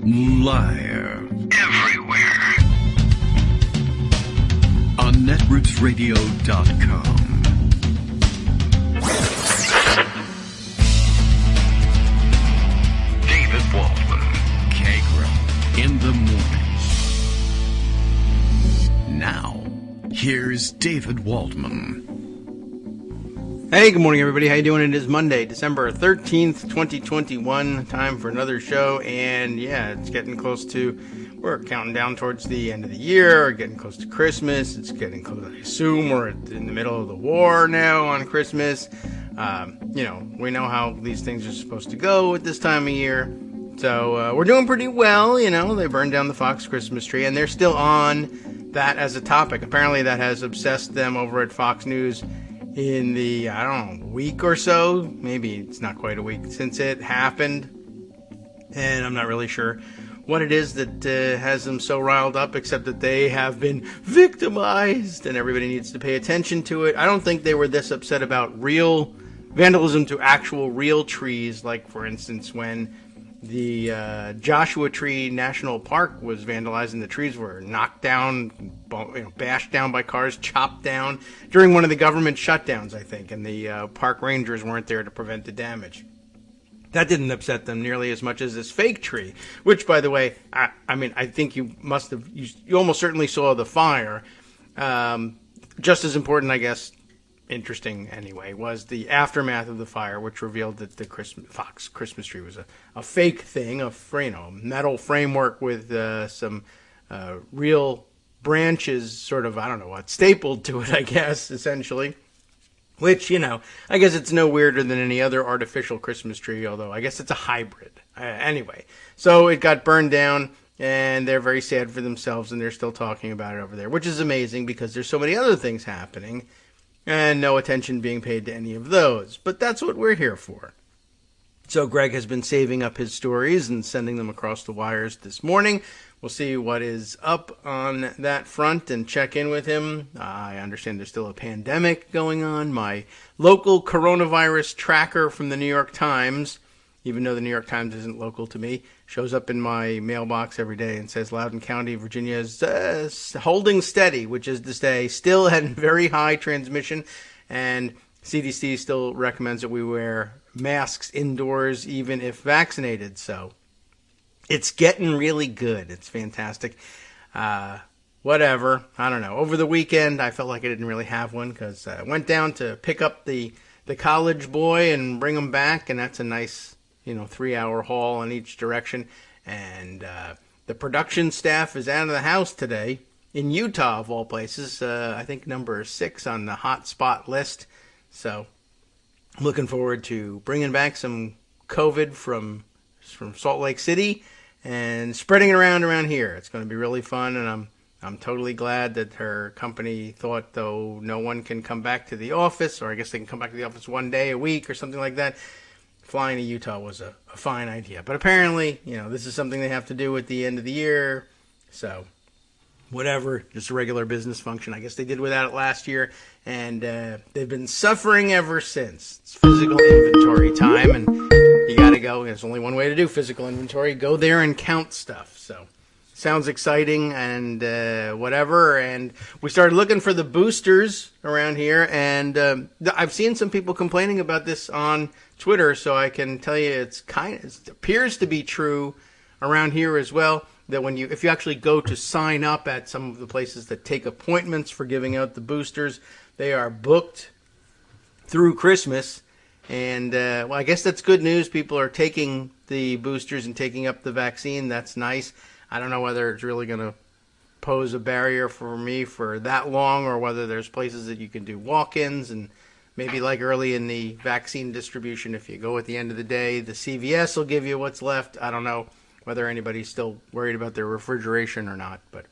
Liar. Everywhere. On netrootsradio.com. David Waldman. Kagro. In the morning. Now, here's David Waldman. Hey, good morning, everybody. How you doing? It is Monday, December 13th, 2021. Time for another show, and yeah, it's getting close to, we're counting down towards the end of the year, getting close to Christmas. It's getting close, I assume we're in the middle of the war now on Christmas. We know how these things are supposed to go at this time of year. So, we're doing pretty well, they burned down the Fox Christmas tree, and they're still on that as a topic. Apparently that has obsessed them over at Fox News in the, week or so, maybe it's not quite a week since it happened, and I'm not really sure what it is that has them so riled up, except that they have been victimized, and everybody needs to pay attention to it. I don't think they were this upset about real vandalism to actual real trees, like, for instance, when the Joshua Tree National Park was vandalized and the trees were knocked down, bashed down by cars, chopped down during one of the government shutdowns, I think, and the park rangers weren't there to prevent the damage. That didn't upset them nearly as much as this fake tree, which, by the way, I think you must have, you almost certainly saw the fire. Just as important, I guess, interesting anyway, was the aftermath of the fire, which revealed that the Fox Christmas tree was a fake thing, a metal framework with some real branches sort of, stapled to it, I guess, essentially. Which, I guess it's no weirder than any other artificial Christmas tree, although I guess it's a hybrid. Anyway, so it got burned down, and they're very sad for themselves, and they're still talking about it over there, which is amazing because there's so many other things happening, and no attention being paid to any of those. But that's what we're here for. So Greg has been saving up his stories and sending them across the wires this morning. We'll see what is up on that front and check in with him. I understand there's still a pandemic going on. My local coronavirus tracker from the New York Times, even though the New York Times isn't local to me, shows up in my mailbox every day and says Loudoun County, Virginia is holding steady, which is to say still had very high transmission, and CDC still recommends that we wear masks indoors even if vaccinated. So it's getting really good. It's fantastic. Whatever. I don't know. Over the weekend, I felt like I didn't really have one because I went down to pick up the college boy and bring him back, and that's a nice 3-hour haul in each direction. And the production staff is out of the house today in Utah, of all places. I think number 6 on the hot spot list. So looking forward to bringing back some COVID from Salt Lake City and spreading it around here. It's going to be really fun, and I'm totally glad that her company thought, though no one can come back to the office, or I guess they can come back to the office one day a week or something like that, flying to Utah was a fine idea. But apparently, this is something they have to do at the end of the year. So, whatever, just a regular business function. I guess they did without it last year, and they've been suffering ever since. It's physical inventory time, and you got to go. There's only one way to do physical inventory. Go there and count stuff. So, sounds exciting and whatever. And we started looking for the boosters around here, and I've seen some people complaining about this on Twitter, so I can tell you it appears to be true around here as well, that if you actually go to sign up at some of the places that take appointments for giving out the boosters, they are booked through Christmas. And I guess that's good news. People are taking the boosters and taking up the vaccine. That's nice. I don't know whether it's really going to pose a barrier for me for that long, or whether there's places that you can do walk-ins, and maybe like early in the vaccine distribution, if you go at the end of the day, the CVS will give you what's left. I don't know whether anybody's still worried about their refrigeration or not, but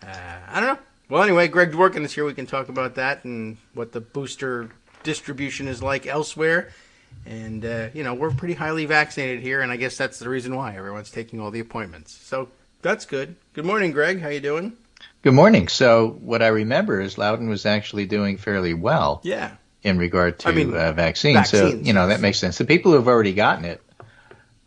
I don't know. Well, anyway, Greg Dworkin is here. We can talk about that and what the booster distribution is like elsewhere. And, we're pretty highly vaccinated here, and I guess that's the reason why everyone's taking all the appointments. So that's good. Good morning, Greg. How you doing? Good morning. So what I remember is Loudoun was actually doing fairly well. In regard to vaccines. So, that makes sense. The people who have already gotten it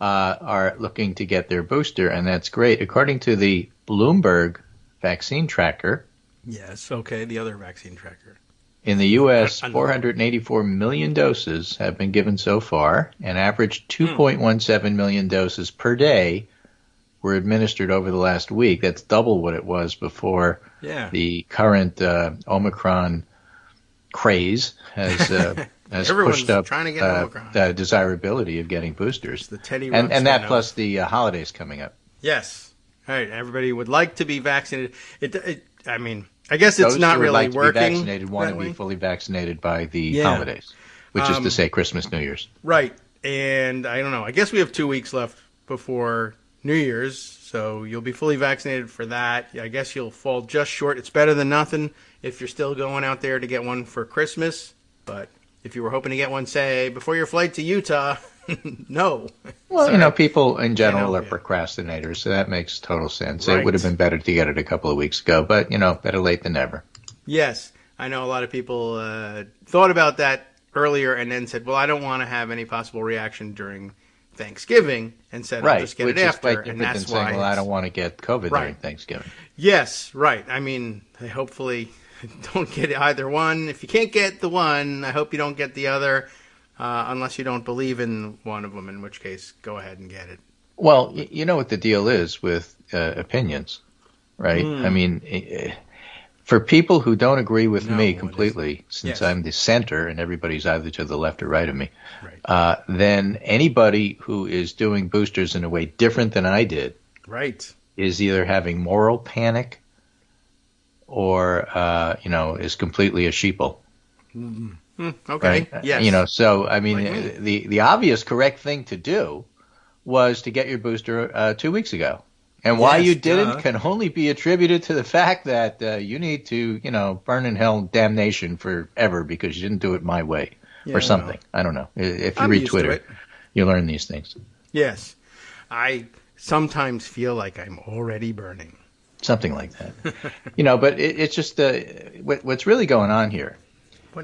are looking to get their booster, and that's great. According to the Bloomberg vaccine tracker, Yes, okay, the other vaccine tracker. in the U.S., 484 million doses have been given so far, and average 2.17 million doses per day were administered over the last week. That's double what it was before the current Omicron craze has pushed up trying to get Omicron. the desirability of getting boosters. The Teddy and that plus the holidays coming up. Yes. All right, everybody would like to be vaccinated. I mean, I guess it's Those not who would really like working. To be vaccinated want to be fully vaccinated by the holidays, which is to say Christmas, New Year's. Right. And I don't know. I guess we have 2 weeks left before New Year's, so you'll be fully vaccinated for that. I guess you'll fall just short. It's better than nothing if you're still going out there to get one for Christmas. But if you were hoping to get one, say, before your flight to Utah, no. Well, Sorry. People in general are procrastinators, so that makes total sense. Right. It would have been better to get it a couple of weeks ago, but, better late than never. Yes. I know a lot of people thought about that earlier and then said, well, I don't want to have any possible reaction during Thanksgiving, and said, I'll just get it after. Which is quite different than saying, well, I don't want to get COVID during Thanksgiving. Yes, right. I mean, they hopefully don't get either one. If you can't get the one, I hope you don't get the other. Unless you don't believe in one of them, in which case, go ahead and get it. Well, you know what the deal is with opinions, right? I mean, for people who don't agree with me completely, since I'm the center and everybody's either to the left or right of me, then anybody who is doing boosters in a way different than I did is either having moral panic or, is completely a sheeple. Mm-hmm. Okay. Right? Yes. So I mean, the obvious correct thing to do was to get your booster 2 weeks ago, and why you didn't can only be attributed to the fact that you need to, burn in hell damnation forever because you didn't do it my way or something. I don't know. If you read Twitter, you learn these things. Yes, I sometimes feel like I'm already burning. Something like that. But it's just what's really going on here.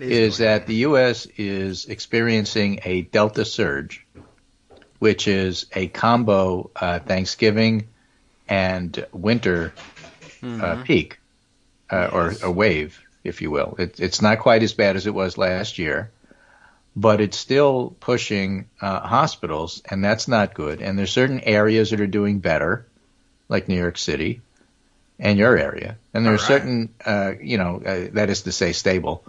Is that the U.S. is experiencing a Delta surge, which is a combo Thanksgiving and winter peak, or a wave, if you will. It's not quite as bad as it was last year, but it's still pushing hospitals, and that's not good. And there's certain areas that are doing better, like New York City and your area. And there's certain, that is to say stable.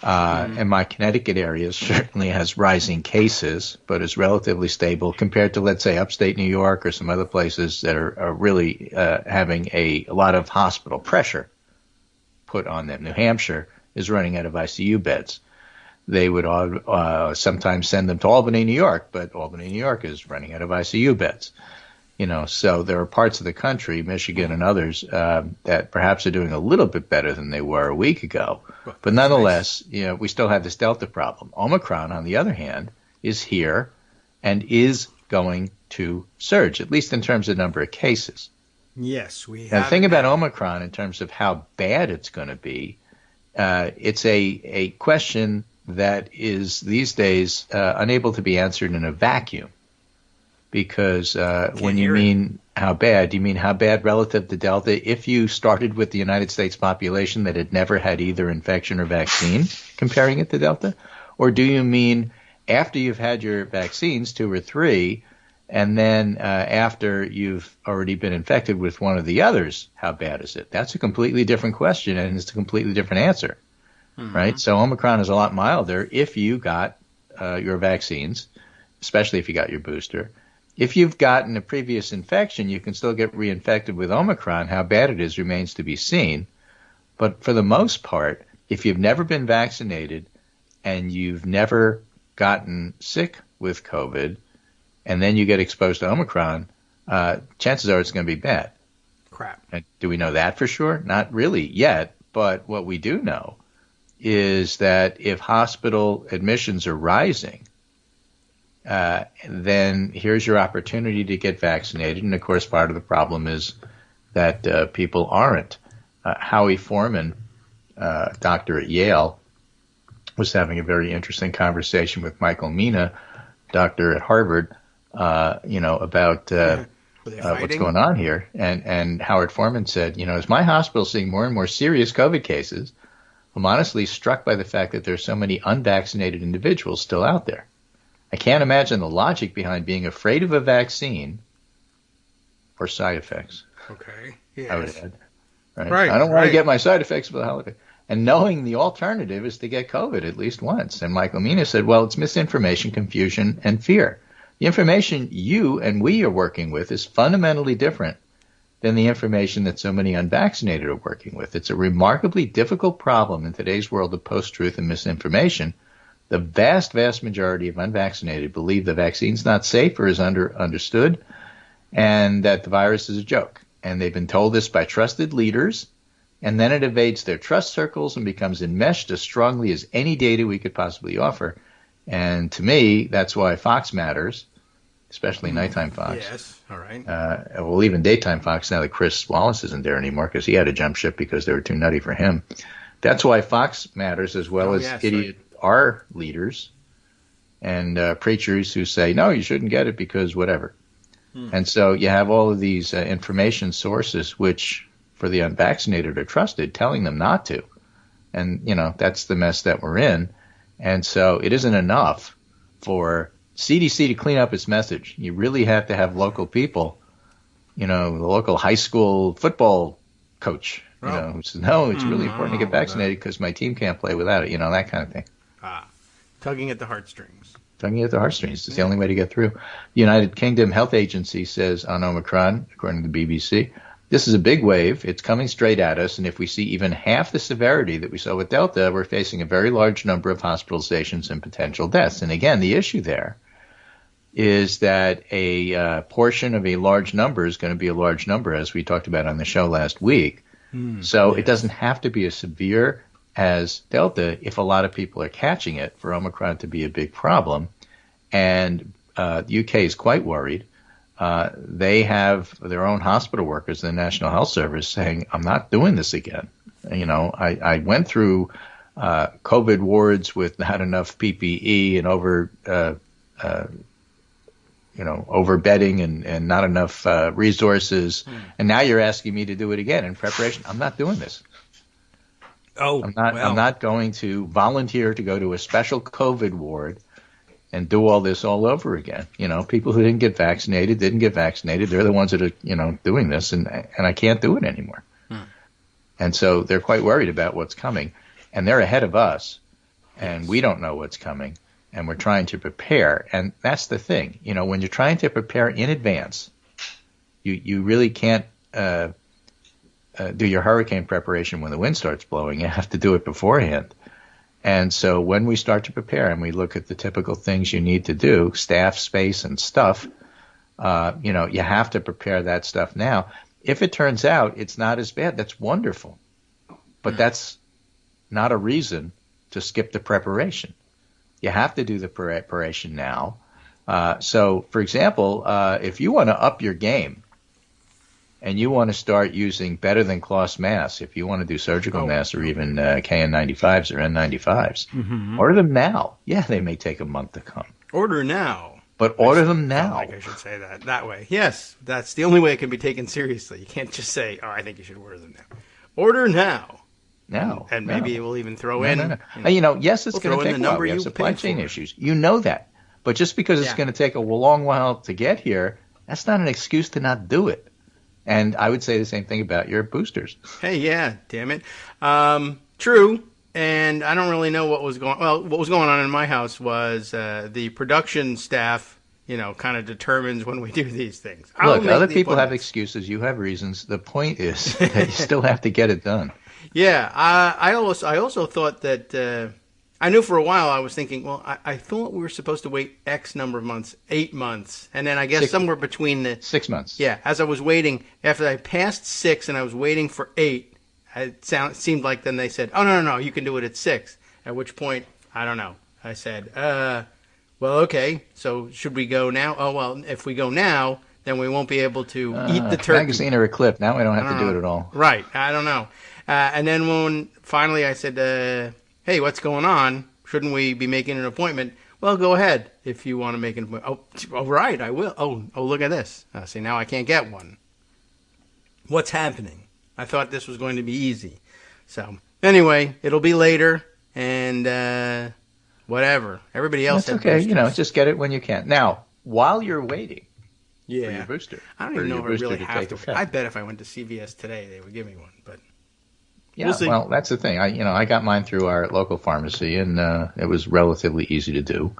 And my Connecticut area certainly has rising cases, but is relatively stable compared to, let's say, upstate New York or some other places that are really having a lot of hospital pressure put on them. New Hampshire is running out of ICU beds. They would sometimes send them to Albany, New York, but Albany, New York is running out of ICU beds. So there are parts of the country, Michigan and others, that perhaps are doing a little bit better than they were a week ago. But nonetheless, we still have this Delta problem. Omicron, on the other hand, is here and is going to surge, at least in terms of number of cases. Yes, we have. Now, the thing about Omicron in terms of how bad it's going to be, it's a question that is these days unable to be answered in a vacuum. Because when you mean how bad, do you mean how bad relative to Delta if you started with the United States population that had never had either infection or vaccine, comparing it to Delta? Or do you mean after you've had your vaccines, 2 or 3, and then after you've already been infected with one of the others, how bad is it? That's a completely different question, and it's a completely different answer, right? So Omicron is a lot milder if you got your vaccines, especially if you got your booster. If you've gotten a previous infection, you can still get reinfected with Omicron. How bad it is remains to be seen. But for the most part, if you've never been vaccinated and you've never gotten sick with COVID, and then you get exposed to Omicron, chances are it's going to be bad. Crap. And do we know that for sure? Not really yet. But what we do know is that if hospital admissions are rising, then here's your opportunity to get vaccinated. And, of course, part of the problem is that people aren't. Howie Foreman, doctor at Yale, was having a very interesting conversation with Michael Mina, doctor at Harvard, about what's going on here. And Howard Foreman said, as my hospital is seeing more and more serious COVID cases, I'm honestly struck by the fact that there's so many unvaccinated individuals still out there. I can't imagine the logic behind being afraid of a vaccine or side effects. Okay. Yes. I would add. Right. I don't want to get my side effects for the holiday. And knowing the alternative is to get COVID at least once. And Michael Mina said, well, it's misinformation, confusion, and fear. The information you and we are working with is fundamentally different than the information that so many unvaccinated are working with. It's a remarkably difficult problem in today's world of post-truth and misinformation. The vast, vast majority of unvaccinated believe the vaccine's not safe or is understood, and that the virus is a joke. And they've been told this by trusted leaders, and then it evades their trust circles and becomes enmeshed as strongly as any data we could possibly offer. And to me, that's why Fox matters, especially nighttime Fox. Yes, all right. Well, even daytime Fox, now that Chris Wallace isn't there anymore because he had to jump ship because they were too nutty for him. That's why Fox matters, as well as idiot our leaders and preachers who say, no, you shouldn't get it because whatever. And so you have all of these information sources which, for the unvaccinated, are trusted, telling them not to. And, that's the mess that we're in. And so it isn't enough for CDC to clean up its message. You really have to have local people, the local high school football coach, who says, no, it's really important to get vaccinated because my team can't play without it, that kind of thing. Tugging at the heartstrings. Tugging at the heartstrings. It's the only way to get through. The United Kingdom Health Agency says on Omicron, according to the BBC, this is a big wave. It's coming straight at us, and if we see even half the severity that we saw with Delta, we're facing a very large number of hospitalizations and potential deaths. And again, the issue there is that a portion of a large number is going to be a large number, as we talked about on the show last week. It doesn't have to be as severe as Delta if a lot of people are catching it for Omicron to be a big problem. And the UK is quite worried. They have their own hospital workers, the National Health Service, saying, I'm not doing this again. I went through COVID wards with not enough PPE and over bedding and not enough resources. And now you're asking me to do it again in preparation. I'm not doing this. I'm not going to volunteer to go to a special COVID ward and do all this all over again. People who didn't get vaccinated. They're the ones that are, doing this, and I can't do it anymore. And so they're quite worried about what's coming, and they're ahead of us, and we don't know what's coming, and we're trying to prepare. And that's the thing, when you're trying to prepare in advance, you really can't do your hurricane preparation when the wind starts blowing. You have to do it beforehand. And so when we start to prepare and we look at the typical things you need to do, staff, space, and stuff, you have to prepare that stuff now. If it turns out it's not as bad, that's wonderful. But that's not a reason to skip the preparation. You have to do the preparation now. So, for example, if you want to up your game, and you want to start using better than cloth masks, if you want to do surgical masks or even KN95s or N95s, order them now. Yeah, they may take a month to come. Order now. But order them now. I should say that way. Yes, that's the only way it can be taken seriously. You can't just say, I think you should order them now. Order now. Now. And maybe we'll even throw in. Yes, it's going to take a while. We have supply chain issues. You know that. But just because it's going to take a long while to get here, that's not an excuse to not do it. And I would say the same thing about your boosters. Hey, yeah, damn it. True. And I don't really know what was going on. Well, what was going on in my house was the production staff, kind of determines when we do these things. Look, other people have excuses. You have reasons. The point is that you still have to get it done. Yeah. I also thought that I knew for a while. I was thinking, well, I thought we were supposed to wait X number of months, 8 months, and then I guess somewhere between the 6 months. Yeah, as I was waiting, after I passed 6 and I was waiting for 8, it seemed like then they said, oh no, you can do it at 6. At which point, I don't know. I said, well, okay, so should we go now? Oh well, if we go now, then we won't be able to eat the turkey. Magazine or a clip. Now we don't have to do it at all. Right. I don't know. And then when finally I said, hey, what's going on? Shouldn't we be making an appointment? Well, go ahead if you want to make it. Oh, right, I will. Oh, look at this. See, now I can't get one. What's happening? I thought this was going to be easy. So, anyway, it'll be later, and whatever. Everybody else That's had okay. boosters. Just get it when you can. Now, while you're waiting for Yeah. your booster, I don't even know if I really have take to. effect. I bet if I went to CVS today, they would give me one. But Yeah, we'll see. well, that's the thing. I got mine through our local pharmacy, and it was relatively easy to do.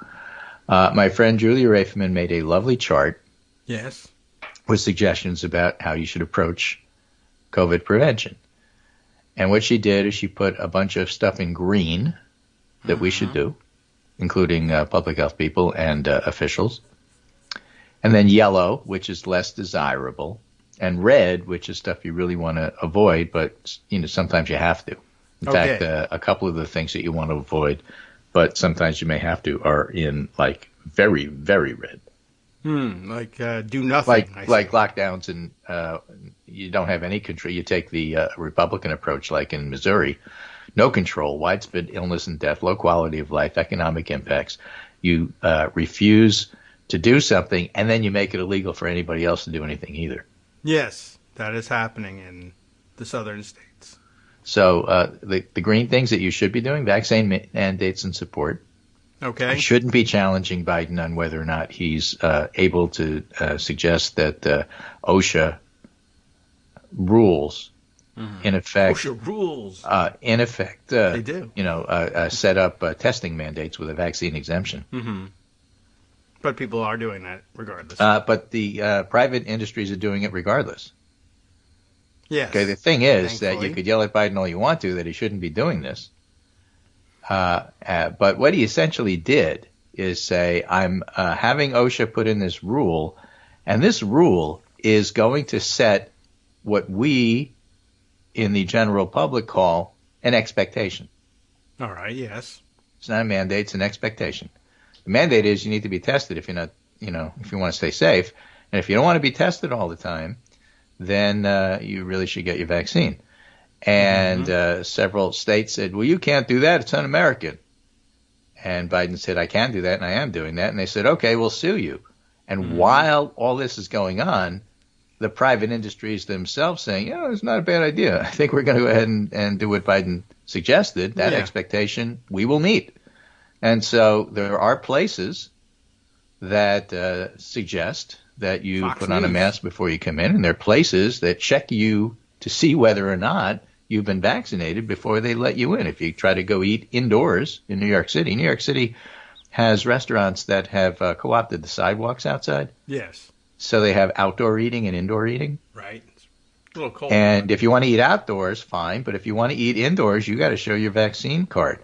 My friend Julia Raifman made a lovely chart Yes. with suggestions about how you should approach COVID prevention. And what she did is she put a bunch of stuff in green that we should do, including public health people and officials. And then yellow, which is less desirable, and red, which is stuff you really want to avoid, but sometimes you have to. In fact, a couple of the things that you want to avoid, but sometimes you may have to, are in like very, very red. Do nothing. Like lockdowns, and you don't have any control. You take the Republican approach, like in Missouri, no control, widespread illness and death, low quality of life, economic impacts. You refuse to do something, and then you make it illegal for anybody else to do anything either. Yes, that is happening in the southern states. So the green things that you should be doing, vaccine mandates and support. Okay. I shouldn't be challenging Biden on whether or not he's able to suggest that OSHA rules, in effect, OSHA rules. they do. Set up testing mandates with a vaccine exemption. Mm-hmm. But people are doing that regardless. But the private industries are doing it regardless. Yes. Okay. The thing is Thankfully. that you could yell at Biden all you want to that he shouldn't be doing this. But what he essentially did is say, I'm having OSHA put in this rule, and this rule is going to set what we in the general public call an expectation. All right, yes. It's not a mandate, it's an expectation. The mandate is you need to be tested if you're not, if you want to stay safe. And if you don't want to be tested all the time, then you really should get your vaccine. And several states said, well, you can't do that. It's un-American. And Biden said, I can do that, and I am doing that. And they said, okay, we'll sue you. And while all this is going on, the private industries themselves saying, it's not a bad idea. I think we're going to go ahead and do what Biden suggested. That expectation we will meet. And so there are places that suggest that you Fox put on a News. mask before you come in, and there are places that check you to see whether or not you've been vaccinated before they let you in. If you try to go eat indoors in New York City has restaurants that have co-opted the sidewalks outside. Yes. So they have outdoor eating and indoor eating. Right. It's a little cold. And if you want to eat outdoors, fine. But if you want to eat indoors, you got to show your vaccine card.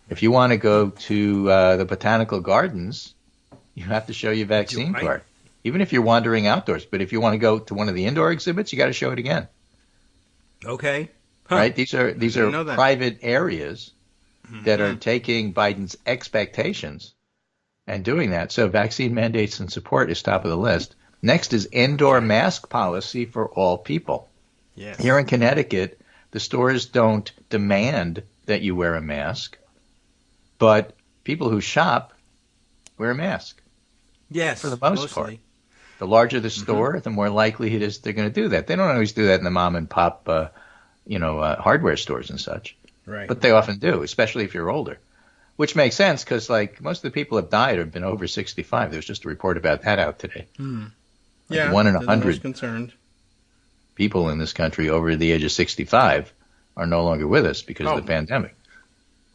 If you want to go to the botanical gardens, you have to show your vaccine card. Even if you're wandering outdoors. But if you want to go to one of the indoor exhibits, you got to show it again. Okay. Huh. Right? These are know that. private areas that are taking Biden's expectations and doing that. So vaccine mandates and support is top of the list. Next is indoor mask policy for all people. Yes. Here in Connecticut, the stores don't demand that you wear a mask, but people who shop wear a mask. Yes. For the most mostly. part. The larger the store, the more likely it is they're going to do that. They don't always do that in the mom and pop, hardware stores and such. Right. But they often do, especially if you're older, which makes sense because, most of the people who have died have been over 65. There was just a report about that out today. Yeah. 1 in they're the 100 most concerned. people in this country over the age of 65 are no longer with us because of the pandemic.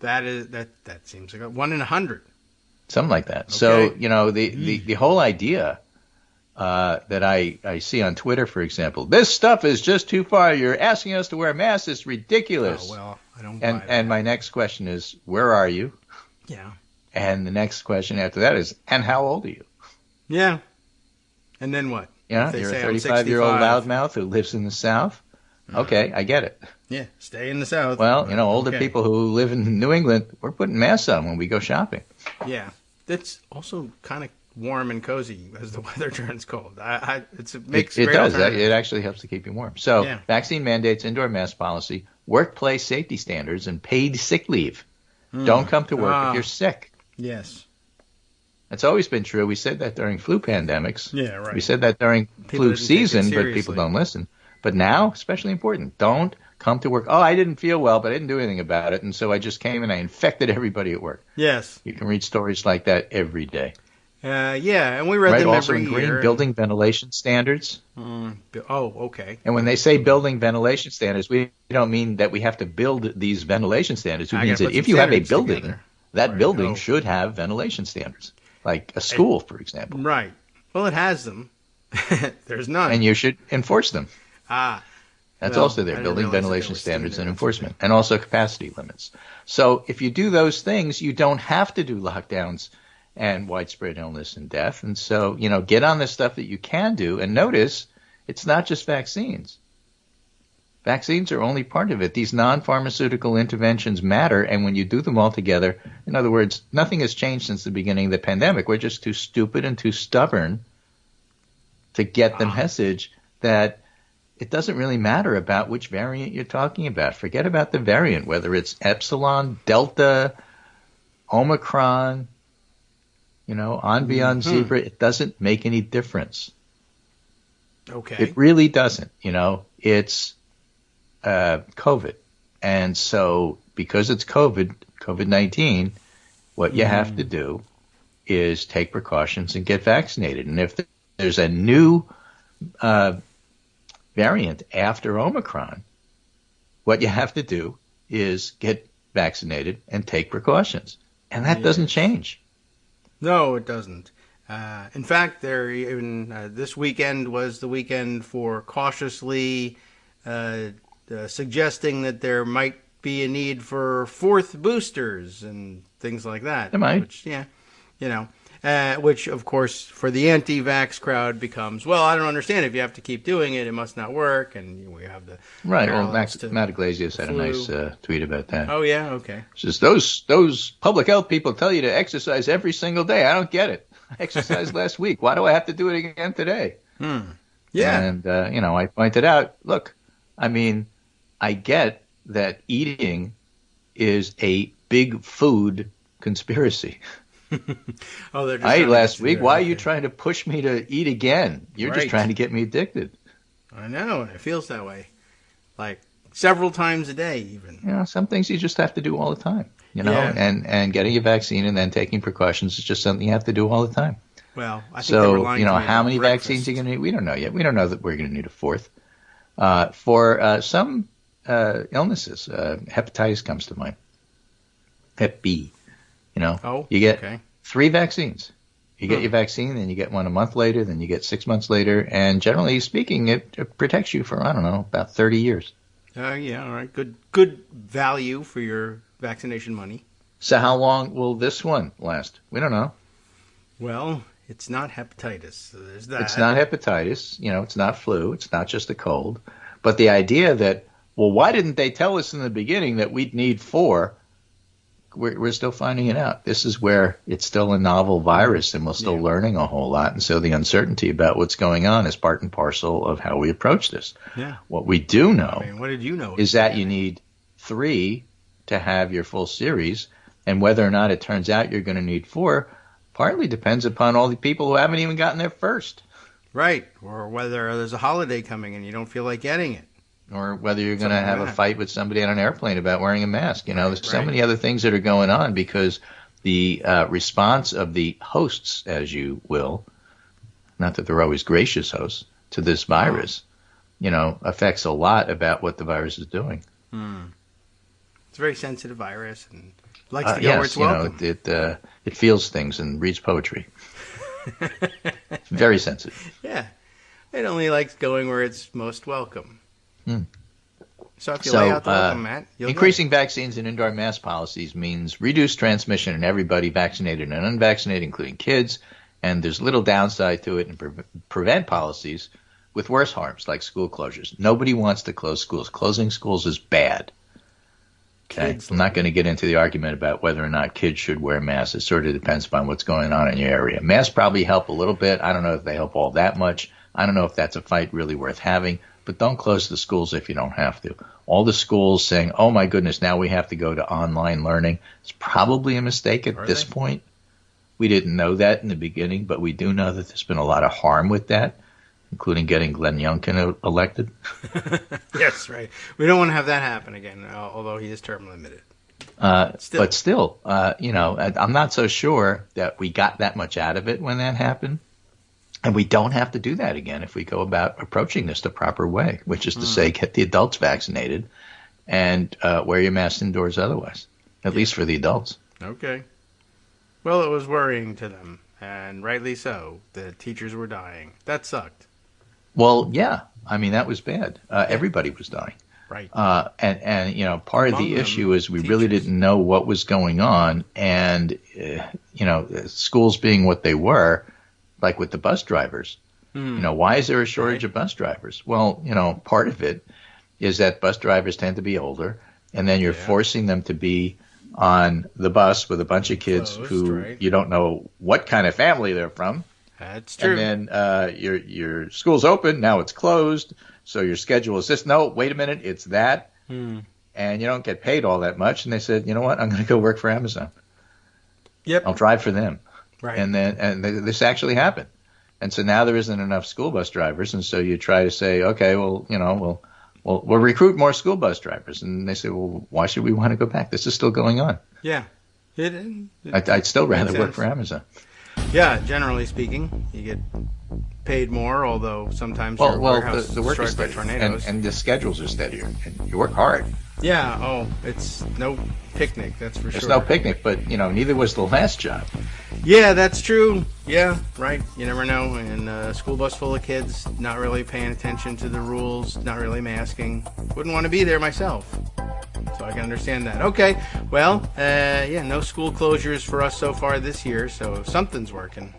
That seems like 1 in 100. Something like that. Okay. So, the whole idea that I see on Twitter, for example, this stuff is just too far. You're asking us to wear masks. It's ridiculous. Oh, well, I don't buy that. And my next question is, where are you? Yeah. And the next question after that is, and how old are you? Yeah. And then what? Yeah, If they you're a say I'm 35-year-old 65. loudmouth who lives in the South. Okay, I get it. Yeah, stay in the South. Well, older Okay. people who live in New England, we're putting masks on when we go shopping. Yeah. That's also kind of warm and cozy as the weather turns cold. It makes It great does. alternative. It actually helps to keep you warm. So, Yeah. vaccine mandates, indoor mask policy, workplace safety standards, and paid sick leave. Don't come to work if you're sick. Yes. That's always been true. We said that during flu pandemics. Yeah, right. We said that during flu season, but people don't listen. But now, especially important, don't come to work. Oh, I didn't feel well, but I didn't do anything about it, and so I just came and I infected everybody at work. Yes. You can read stories like that every day. Yeah, and we read them also every in green, year. building ventilation standards. Okay. And when they say building ventilation standards, we don't mean that we have to build these ventilation standards. It means that if you have a building, together. that building should have ventilation standards, like a school, for example. Right. Well, it has them. There's none. And you should enforce them. That's also there, building ventilation standards and enforcement, and also capacity limits. So if you do those things, you don't have to do lockdowns and widespread illness and death. And so, get on the stuff that you can do. And notice, it's not just vaccines. Vaccines are only part of it. These non-pharmaceutical interventions matter, and when you do them all together, in other words, nothing has changed since the beginning of the pandemic. We're just too stupid and too stubborn to get the message that it doesn't really matter about which variant you're talking about. Forget about the variant, whether it's Epsilon, Delta, Omicron, beyond Zebra. It doesn't make any difference. Okay. It really doesn't. It's COVID. And so because it's COVID-19, what you have to do is take precautions and get vaccinated. And if there's a new variant after Omicron, what you have to do is get vaccinated and take precautions. And that doesn't change. No, it doesn't. In fact, this weekend was the weekend for cautiously suggesting that there might be a need for fourth boosters and things like that. There might. Which, of course, for the anti-vax crowd becomes, well, I don't understand. If you have to keep doing it, it must not work. And we have the right. Well, Matt Iglesias had a nice tweet about that. Oh yeah, okay. Says those public health people tell you to exercise every single day. I don't get it. I exercised last week. Why do I have to do it again today? Yeah. And I pointed out, look, I get that eating is a big food conspiracy. I ate last week. Why are you trying to push me to eat again? You're just trying to get me addicted. I know. It feels that way. Like several times a day even. Some things you just have to do all the time. And getting a vaccine and then taking precautions is just something you have to do all the time. Well, I think so, how many vaccines you're going to need? We don't know yet. We don't know that we're going to need a fourth. For some illnesses, hepatitis comes to mind. Hep B. You get 3 vaccines. You get your vaccine, then you get one a month later, then you get 6 months later, and generally speaking, it protects you for, about 30 years. Yeah, all right. Good value for your vaccination money. So how long will this one last? We don't know. Well, it's not hepatitis, so there's that. It's not hepatitis. It's not flu. It's not just a cold. But the idea that, well, why didn't they tell us in the beginning that we'd need 4? We're still finding it out. This is where it's still a novel virus, and we're still learning a whole lot. And so the uncertainty about what's going on is part and parcel of how we approach this. Yeah. What we do know, what did you know? Is that you need 3 to have your full series, and whether or not it turns out you're going to need 4 partly depends upon all the people who haven't even gotten there first. Right. Or whether there's a holiday coming and you don't feel like getting it. Or whether you're going to have a fight with somebody on an airplane about wearing a mask. There's so many other things that are going on because the response of the hosts, as you will, not that they're always gracious hosts, to this virus, affects a lot about what the virus is doing. It's a very sensitive virus and likes to go where it's welcome. It feels things and reads poetry. It's very sensitive. Yeah. It only likes going where it's most welcome. So if you lay out the welcome mat, increasing vaccines and indoor mask policies means reduced transmission in everybody, vaccinated and unvaccinated, including kids, and there's little downside to it, and prevent policies with worse harms like school closures. Nobody wants to close schools. Closing schools is bad. Okay? I'm not going to get into the argument about whether or not kids should wear masks. It sort of depends upon what's going on in your area. Masks probably help a little bit. I don't know if they help all that much. I don't know if that's a fight really worth having. But don't close the schools if you don't have to. All the schools saying, oh, my goodness, now we have to go to online learning. It's probably a mistake at this point. We didn't know that in the beginning, but we do know that there's been a lot of harm with that, including getting Glenn Youngkin elected. Yes, right. We don't want to have that happen again, although he is term limited. But still, I'm not so sure that we got that much out of it when that happened. And we don't have to do that again if we go about approaching this the proper way, which is to say, get the adults vaccinated and wear your mask indoors otherwise, at least for the adults. Okay. Well, it was worrying to them, and rightly so. The teachers were dying. That sucked. Well, yeah. I mean, that was bad. Everybody was dying. Right. And part of the issue is we teachers really didn't know what was going on. And, schools being what they were, like with the bus drivers, why is there a shortage of bus drivers? Well, part of it is that bus drivers tend to be older, and then you're forcing them to be on the bus with a bunch of kids who you don't know what kind of family they're from. That's true. And then your school's open, now it's closed, so your schedule is this. No, wait a minute, it's that. And you don't get paid all that much. And they said, you know what, I'm going to go work for Amazon. Yep. I'll drive for them. Right. And this actually happened. And so now there isn't enough school bus drivers, and so you try to say, okay, well, we'll recruit more school bus drivers. And they say, well, why should we want to go back? This is still going on. Yeah. I'd still rather work for Amazon. Yeah, generally speaking, you get paid more, although sometimes your warehouse the work is struck by steadier, tornadoes. and the schedules are steadier, and you work hard. Yeah, it's no picnic, that's for sure. It's no picnic, but, neither was the last job. Yeah, that's true. Yeah, right. You never know. And a school bus full of kids, not really paying attention to the rules, not really masking. Wouldn't want to be there myself. So I can understand that. Okay, well, no school closures for us so far this year, so something's working.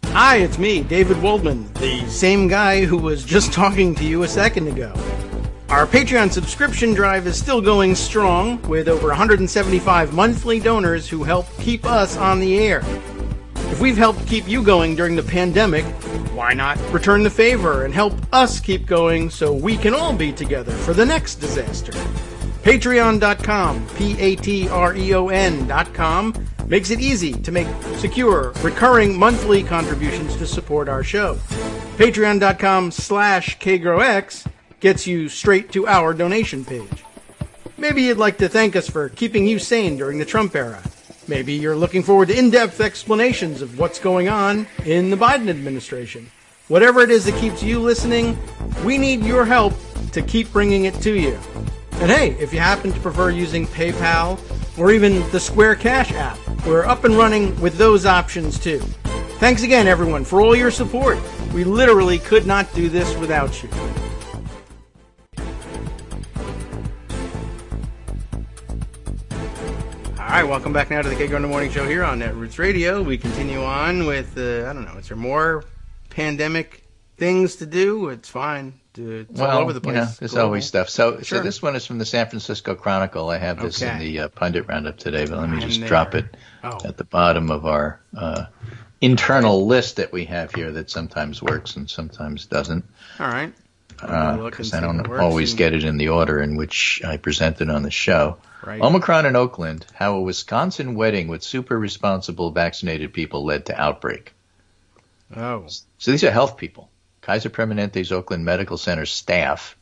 Hi, it's me, David Waldman, the same guy who was just talking to you a second ago. Our Patreon subscription drive is still going strong, with over 175 monthly donors who help keep us on the air. If we've helped keep you going during the pandemic, why not return the favor and help us keep going so we can all be together for the next disaster? Patreon.com, Patreon.com, makes it easy to make secure, recurring monthly contributions to support our show. Patreon.com/KagroX gets you straight to our donation page. Maybe you'd like to thank us for keeping you sane during the Trump era. Maybe you're looking forward to in-depth explanations of what's going on in the Biden administration. Whatever it is that keeps you listening, we need your help to keep bringing it to you. And hey, if you happen to prefer using PayPal or even the Square Cash app, we're up and running with those options too. Thanks again, everyone, for all your support. We literally could not do this without you. All right, welcome back now to the Kagro in the Morning Show here on Netroots Radio. We continue on with, is there more pandemic things to do? It's fine. It's all over the place. There's always stuff. So this one is from the San Francisco Chronicle. I have this in the Pundit Roundup today, but let me just drop it at the bottom of our internal list that we have here that sometimes works and sometimes doesn't. All right. Because I don't always get it in the order in which I present it on the show. Right. Omicron in Oakland, how a Wisconsin wedding with super responsible vaccinated people led to outbreak. Oh. So these are health people. Kaiser Permanente's Oakland Medical Center staff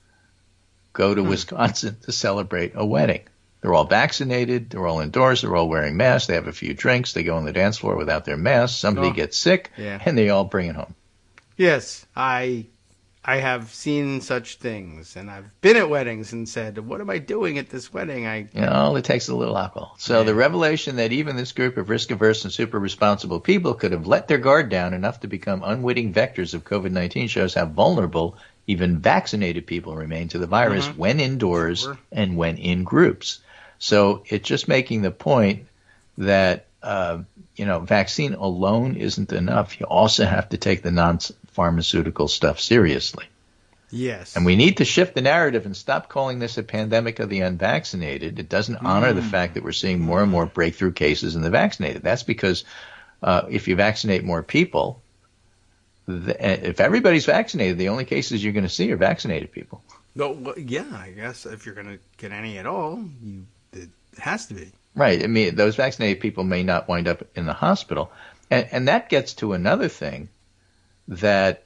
go to Wisconsin to celebrate a wedding. They're all vaccinated. They're all indoors. They're all wearing masks. They have a few drinks. They go on the dance floor without their masks. Somebody gets sick, and they all bring it home. Yes, I have seen such things, and I've been at weddings and said, what am I doing at this wedding? All it takes is a little alcohol. So the revelation that even this group of risk-averse and super responsible people could have let their guard down enough to become unwitting vectors of COVID-19 shows how vulnerable even vaccinated people remain to the virus when indoors and when in groups. So it's just making the point that, vaccine alone isn't enough. You also have to take the non-pharmaceutical stuff seriously. Yes. And we need to shift the narrative and stop calling this a pandemic of the unvaccinated. It doesn't honor the fact that we're seeing more and more breakthrough cases in the vaccinated. That's because if you vaccinate more people, if everybody's vaccinated, the only cases you're going to see are vaccinated people. Well, yeah, I guess if you're going to get any at all, it has to be. Right. I mean, those vaccinated people may not wind up in the hospital. And that gets to another thing that,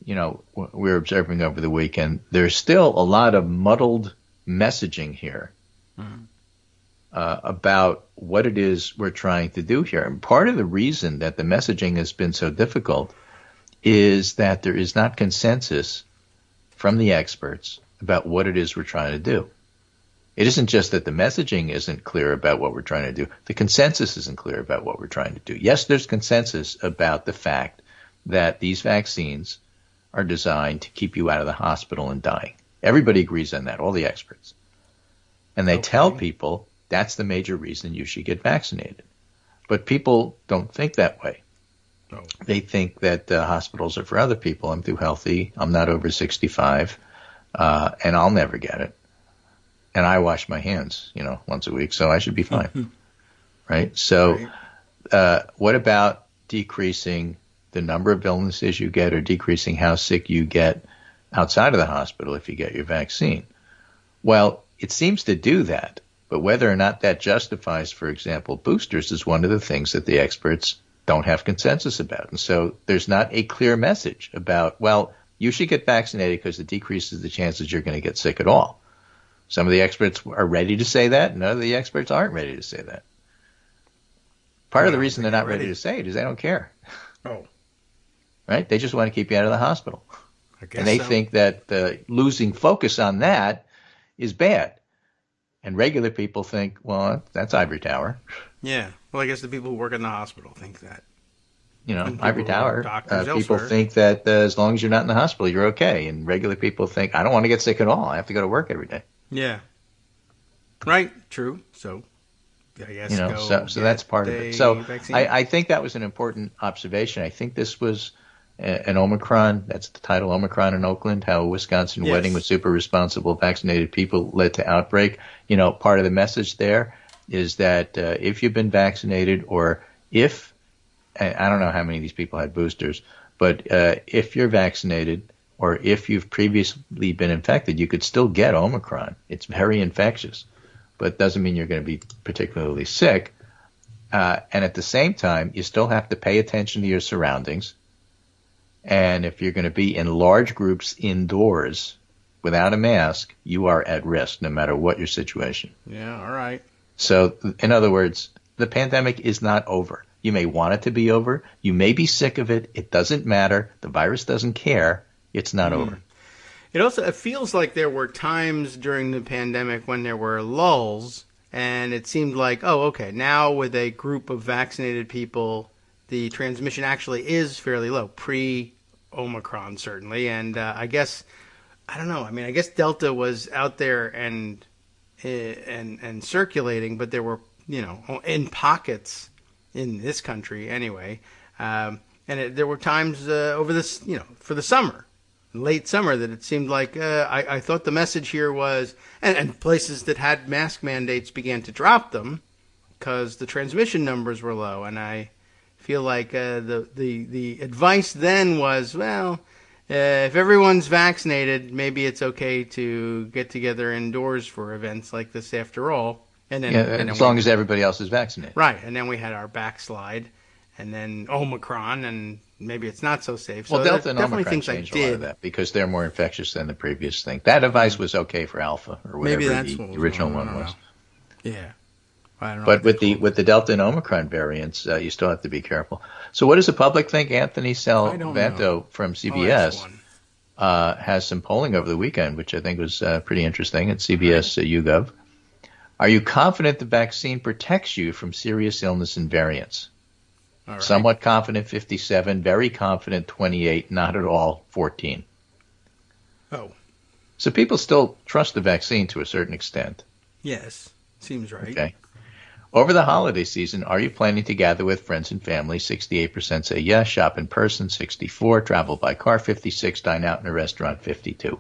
we're observing over the weekend. There's still a lot of muddled messaging here about what it is we're trying to do here. And part of the reason that the messaging has been so difficult is that there is not consensus from the experts about what it is we're trying to do. It isn't just that the messaging isn't clear about what we're trying to do. The consensus isn't clear about what we're trying to do. Yes, there's consensus about the fact that these vaccines are designed to keep you out of the hospital and dying. Everybody agrees on that, all the experts. And they tell people that's the major reason you should get vaccinated. But people don't think that way. No. They think that hospitals are for other people. I'm too healthy. I'm not over 65, and I'll never get it. And I wash my hands, once a week, so I should be fine. Right? So what about decreasing the number of illnesses you get or decreasing how sick you get outside of the hospital if you get your vaccine? Well, it seems to do that. But whether or not that justifies, for example, boosters is one of the things that the experts don't have consensus about. And so there's not a clear message about, well, you should get vaccinated because it decreases the chances you're going to get sick at all. Some of the experts are ready to say that. None of the experts aren't ready to say that. Part of the reason they're not ready to say it is they don't care. Oh. Right? They just want to keep you out of the hospital. I guess and they so. think that losing focus on that is bad. And regular people think, well, that's ivory tower. Yeah. Well, I guess the people who work in the hospital think that. Ivory tower, people elsewhere think that as long as you're not in the hospital, you're okay. And regular people think, I don't want to get sick at all. I have to go to work every day. Yeah. Right. True. So, I guess so that's part of it. So I think that was an important observation. I think this was an Omicron. That's the title, Omicron in Oakland, how a Wisconsin wedding with super responsible vaccinated people led to outbreak. Part of the message there is that if you've been vaccinated or if, I don't know how many of these people had boosters, but if you're vaccinated or if you've previously been infected, you could still get Omicron. It's very infectious, but doesn't mean you're going to be particularly sick. And at the same time, you still have to pay attention to your surroundings. And if you're going to be in large groups indoors without a mask, you are at risk no matter what your situation. Yeah, all right. So, in other words, the pandemic is not over. You may want it to be over. You may be sick of it. It doesn't matter. The virus doesn't care. It's not over. It feels like there were times during the pandemic when there were lulls, and it seemed like, now with a group of vaccinated people, the transmission actually is fairly low, pre-Omicron certainly, and I guess Delta was out there and circulating, but there were in pockets in this country anyway, and there were times over this for the summer, late summer, that it seemed like I thought the message here was, and places that had mask mandates began to drop them because the transmission numbers were low, and I feel like the advice then was, if everyone's vaccinated, maybe it's okay to get together indoors for events like this after all. And then, as long as everybody else is vaccinated. Right. And then we had our backslide, and then Omicron, and maybe it's not so safe. So Delta and Omicron changed a lot of that because they're more infectious than the previous thing. That advice was okay for Alpha or whatever the original one was. Yeah. I don't know. But with the Delta and Omicron variants, you still have to be careful. So what does the public think? Anthony Salvanto from CBS has some polling over the weekend, which I think was pretty interesting at CBS YouGov. Are you confident the vaccine protects you from serious illness and variants? Right. Somewhat confident, 57. Very confident, 28. Not at all, 14. Oh. So people still trust the vaccine to a certain extent. Yes, seems right. Okay. Over the holiday season, are you planning to gather with friends and family? 68% say yes. Shop in person, 64. Travel by car, 56. Dine out in a restaurant, 52.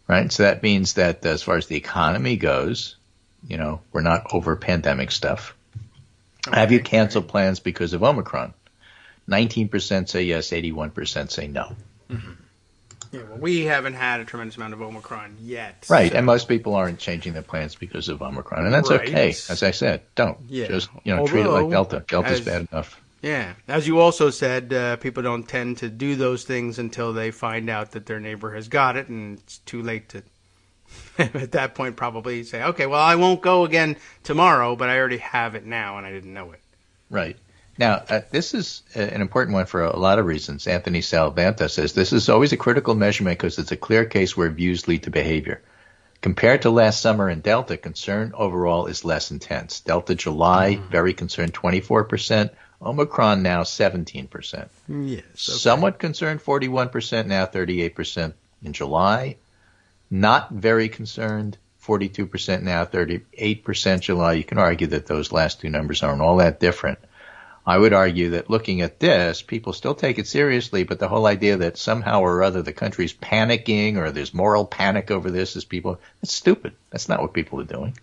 Right? So that means that as far as the economy goes, we're not over pandemic stuff. Okay, have you canceled plans because of Omicron? 19% say yes, 81% say no. Mm-hmm. Yeah, well, we haven't had a tremendous amount of Omicron yet. Right, so. and most people aren't changing their plans because of Omicron, and that's okay. As I said, don't. Yeah. Just, treat it like Delta. Delta's bad enough. Yeah. As you also said, people don't tend to do those things until they find out that their neighbor has got it, and it's too late to, at that point, probably say, okay, well, I won't go again tomorrow, but I already have it now, and I didn't know it. Right. Now, this is an important one for a lot of reasons. Anthony Salvanta says this is always a critical measurement because it's a clear case where views lead to behavior. Compared to last summer in Delta, concern overall is less intense. Delta July, very concerned, 24%. Omicron now 17%. Yes. Okay. Somewhat concerned, 41%, now 38% in July. Not very concerned, 42% now, 38% July. You can argue that those last two numbers aren't all that different. I would argue that looking at this, people still take it seriously, but the whole idea that somehow or other the country's panicking or there's moral panic over this is that's stupid. That's not what people are doing.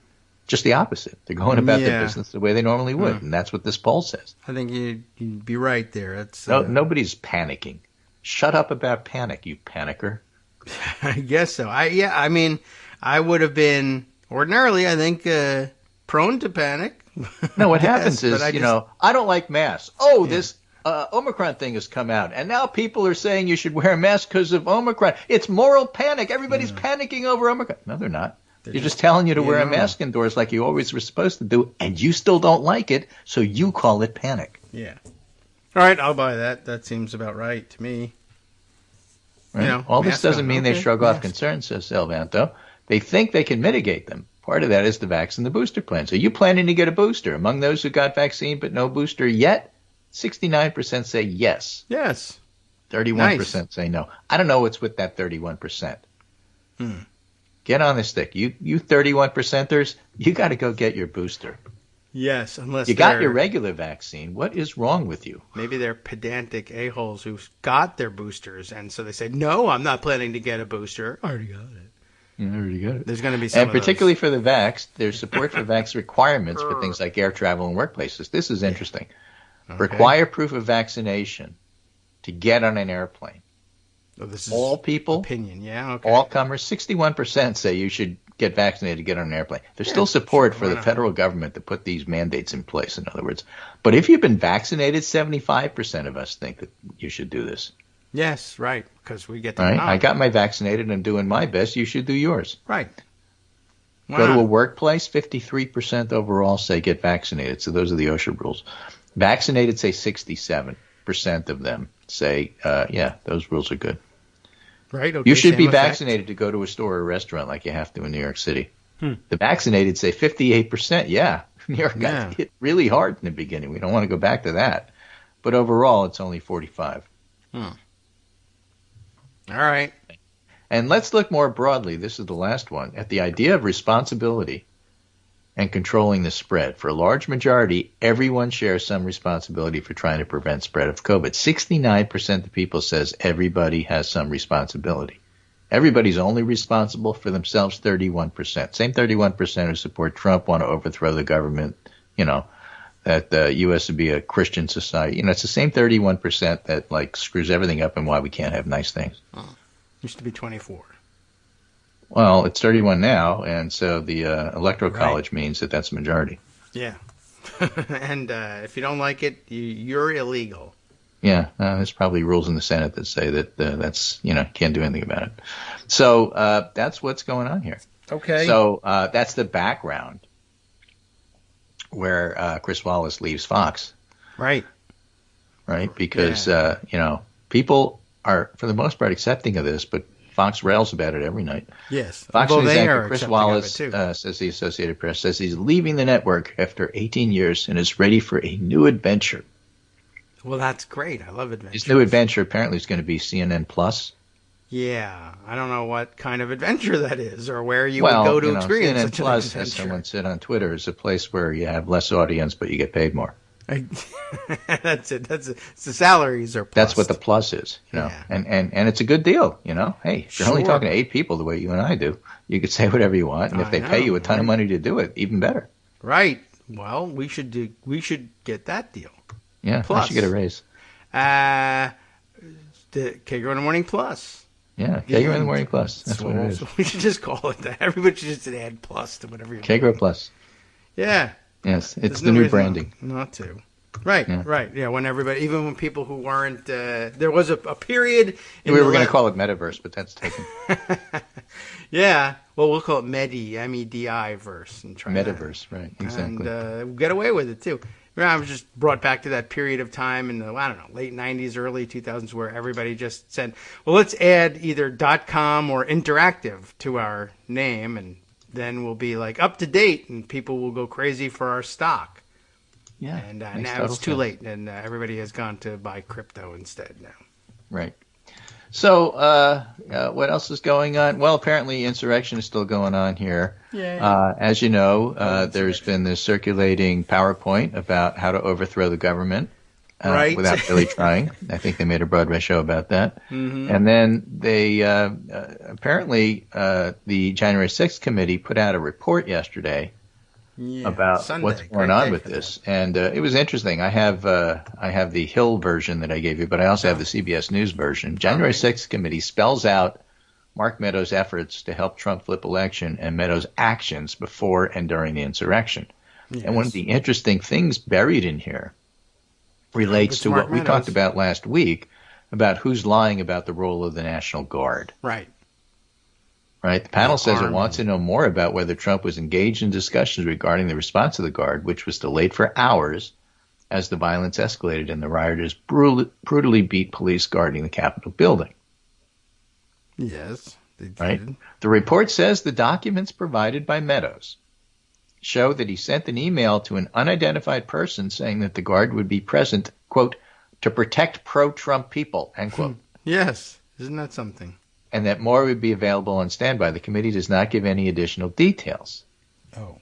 Just the opposite. They're going about their business the way they normally would, and that's what this poll says. I think you'd be right there. It's, nobody's panicking. Shut up about panic, you panicker. I guess so. I mean, I would have been ordinarily, I think, prone to panic. No, what happens is, I don't like masks. Oh, this Omicron thing has come out, and now people are saying you should wear a mask because of Omicron. It's moral panic. Everybody's panicking over Omicron. No, they're not. They're just telling you to wear a mask indoors like you always were supposed to do, and you still don't like it, so you call it panic. Yeah. All right, I'll buy that. That seems about right to me. Right? All this doesn't mean they shrug off concerns, says Salvanto. They think they can mitigate them. Part of that is the vaccine and the booster plans. Are you planning to get a booster? Among those who got vaccine but no booster yet, 69% say yes. Yes. 31% say no. I don't know what's with that 31%. Get on the stick. You 31%ers, you got to go get your booster. Yes, unless you got your regular vaccine. What is wrong with you? Maybe they're pedantic a-holes who got their boosters, and so they said, no, I'm not planning to get a booster. I already got it. You already got it. There's going to be some and particularly for the vax, there's support for vax requirements for things like air travel and workplaces. This is interesting. Okay. Require proof of vaccination to get on an airplane. Oh, this is all people, opinion, okay. All comers, 61% say you should get vaccinated to get on an airplane. There's still support for the federal government to put these mandates in place, in other words. But if you've been vaccinated, 75% of us think that you should do this. Yes, right, because we get the right. I got my vaccinated and I'm doing my best. You should do yours. Right. Wow. Go to a workplace, 53% overall say get vaccinated. So those are the OSHA rules. Vaccinated say 67% of them say, those rules are good. Right. Okay, you should be vaccinated to go to a store or a restaurant like you have to in New York City. The vaccinated say 58%. Yeah. New York got hit really hard in the beginning. We don't want to go back to that. But overall, it's only 45. All right. And let's look more broadly, this is the last one, at the idea of responsibility and controlling the spread. For a large majority, everyone shares some responsibility for trying to prevent spread of COVID. 69% of people says everybody has some responsibility. Everybody's only responsible for themselves, 31%. Same 31% who support Trump want to overthrow the government, that the U.S. would be a Christian society. It's the same 31% that screws everything up and why we can't have nice things. Used to be 24. Well, it's 31 now, and so the Electoral College means that that's a majority. Yeah. And if you don't like it, you're illegal. Yeah, there's probably rules in the Senate that say that that's, can't do anything about it. So that's what's going on here. Okay. So that's the background where Chris Wallace leaves Fox. Right. Right? Because, people are, for the most part, accepting of this, but Fox rails about it every night. Yes. Fox News anchor Chris Wallace, says the Associated Press, says he's leaving the network after 18 years and is ready for a new adventure. Well, that's great. I love adventure. His new adventure apparently is going to be CNN Plus. Yeah. I don't know what kind of adventure that is or where you would go to experience CNN Plus, as someone said on Twitter, is a place where you have less audience, but you get paid more. That's it. The salaries are plus. That's what the plus is, and it's a good deal, Hey, if you're only talking to 8 people the way you and I do, you could say whatever you want, and if they pay you a ton of money to do it, even better. Right. Well, we should get that deal. Yeah, plus. I should get a raise. The Kagro in the Morning Plus. Yeah, Kagro in the Morning Plus. That's what it is. So we should just call it that. Everybody should just add plus to whatever you're Kagro doing. Plus. Yeah. Yes, it's There's the no new reason branding. Not to. Right, right. Yeah, when everybody, even when people who weren't, there was a period. We were going to call it Metaverse, but that's taken. Yeah. Well, we'll call it MEDI verse and try Metaverse, right? Exactly. And get away with it too. I was just brought back to that period of time in the, I don't know, late 90s, early 2000s where everybody just said, well, let's add either .com or interactive to our name, and then we'll be like up to date, and people will go crazy for our stock. Yeah. And now it's too late, and everybody has gone to buy crypto instead now. Right. So what else is going on? Well, apparently insurrection is still going on here. Yeah. As you know, there's been this circulating PowerPoint about how to overthrow the government right. without really trying. I think they made a Broadway show about that. Mm-hmm. And then they apparently the January 6th committee put out a report yesterday about what's going on with this. And it was interesting. I have the Hill version that I gave you, but I also have the CBS News version. January 6th committee spells out Mark Meadows' efforts to help Trump flip election and Meadows' actions before and during the insurrection. Yes. And one of the interesting things buried in here relates to what we talked about last week about who's lying about the role of the National Guard. Right. Right. The panel says it wants to know more about whether Trump was engaged in discussions regarding the response of the Guard, which was delayed for hours as the violence escalated and the rioters brutally beat police guarding the Capitol building. Yes, they did. Right. The report says the documents provided by Meadows show that he sent an email to an unidentified person saying that the Guard would be present, quote, to protect pro-Trump people, end quote. Yes. Isn't that something? And that more would be available on standby. The committee does not give any additional details. Oh.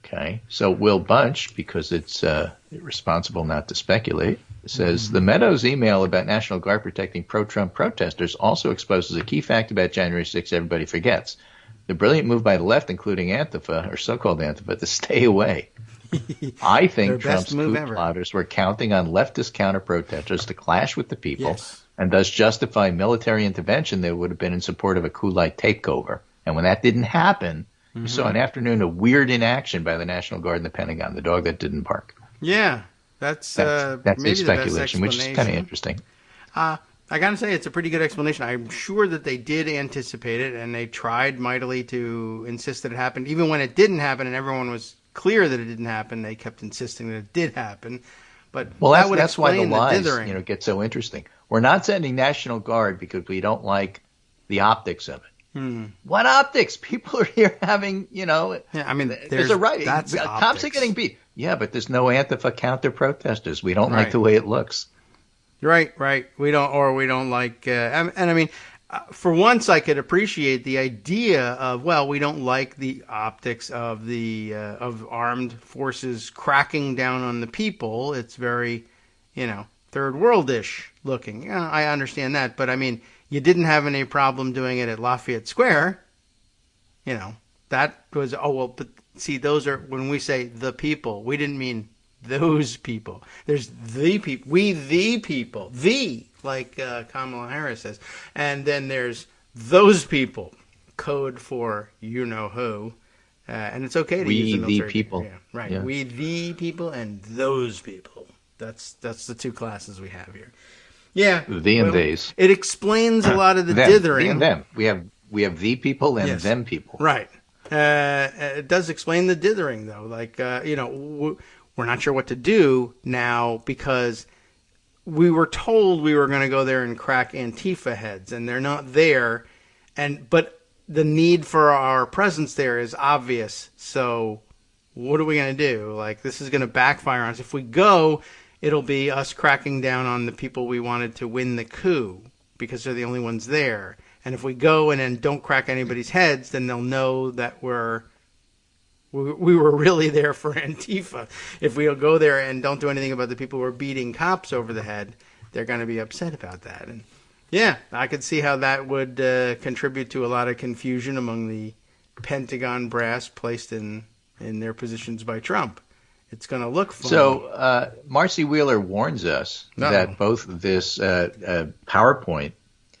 Okay. So Will Bunch, because it's responsible not to speculate, says the Meadows email about National Guard protecting pro-Trump protesters also exposes a key fact about January 6th everybody forgets. The brilliant move by the left, including Antifa, or so-called Antifa, to stay away. I think Trump's coup plotters were counting on leftist counter-protesters to clash with the people. Yes. And thus justify military intervention that would have been in support of a coup-like takeover. And when that didn't happen, you saw an afternoon of weird inaction by the National Guard and the Pentagon, the dog that didn't bark. Yeah, that's maybe a speculation, which is kind of interesting. I got to say, it's a pretty good explanation. I'm sure that they did anticipate it, and they tried mightily to insist that it happened. Even when it didn't happen and everyone was clear that it didn't happen, they kept insisting that it did happen. But well, that's why the lies get so interesting. We're not sending National Guard because we don't like the optics of it. What optics? People are here having, Yeah, I mean, there's a right. That's cops are getting beat. Yeah, but there's no Antifa counter-protesters. We don't like the way it looks. Right. We don't like, and I mean, for once I could appreciate the idea of, well, we don't like the optics of the of armed forces cracking down on the people. It's very, third world-ish looking. I understand that, but I mean, you didn't have any problem doing it at Lafayette Square. That was, but see, those are, when we say the people, we didn't mean those people. There's the people, we the people, like Kamala Harris says. And then there's those people, code for you-know-who. And it's okay to use the military. We the people. Yeah, right. Yeah. We the people and those people. That's the two classes we have here. Yeah. The and theys. It explains a lot of the dithering. The and them. We have the people and them people. Right. It does explain the dithering, though. Like, we're not sure what to do now because we were told we were going to go there and crack Antifa heads, and they're not there. But the need for our presence there is obvious. So what are we going to do? Like, this is going to backfire on us. If we go, it'll be us cracking down on the people we wanted to win the coup because they're the only ones there. And if we go and then don't crack anybody's heads, then they'll know that we were really there for Antifa. If we go there and don't do anything about the people who are beating cops over the head, they're going to be upset about that. And yeah, I could see how that would contribute to a lot of confusion among the Pentagon brass placed in their positions by Trump. It's going to look funny. So Marcy Wheeler warns us that both this PowerPoint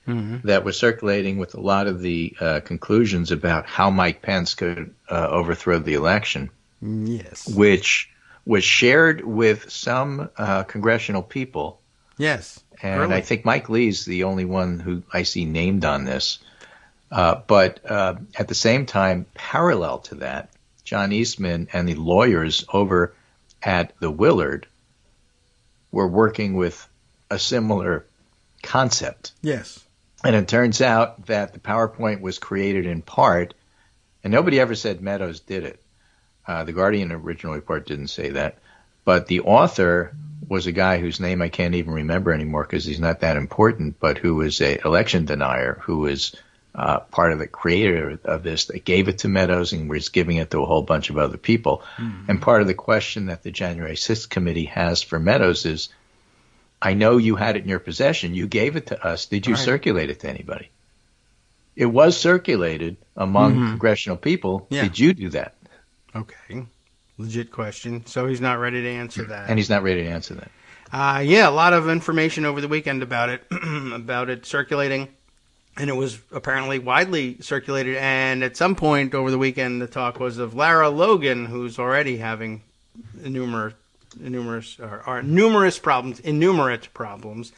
that was circulating with a lot of the conclusions about how Mike Pence could overthrow the election. Yes. Which was shared with some congressional people. Yes. And early. I think Mike Lee's the only one who I see named on this. But at the same time, parallel to that, John Eastman and the lawyers over at the Willard were working with a similar concept. Yes. And it turns out that the PowerPoint was created in part, and nobody ever said Meadows did it. The Guardian original report didn't say that. But the author was a guy whose name I can't even remember anymore because he's not that important, but who was an election denier, who was part of the creator of this that gave it to Meadows and was giving it to a whole bunch of other people. And part of the question that the January 6th committee has for Meadows is, I know you had it in your possession. You gave it to us. Did you circulate it to anybody? It was circulated among congressional people. Yeah. Did you do that? Okay. Legit question. So he's not ready to answer that. And he's not ready to answer that. Yeah, a lot of information over the weekend about it, about it circulating. And it was apparently widely circulated. And at some point over the weekend, the talk was of Lara Logan, who's already having innumerate problems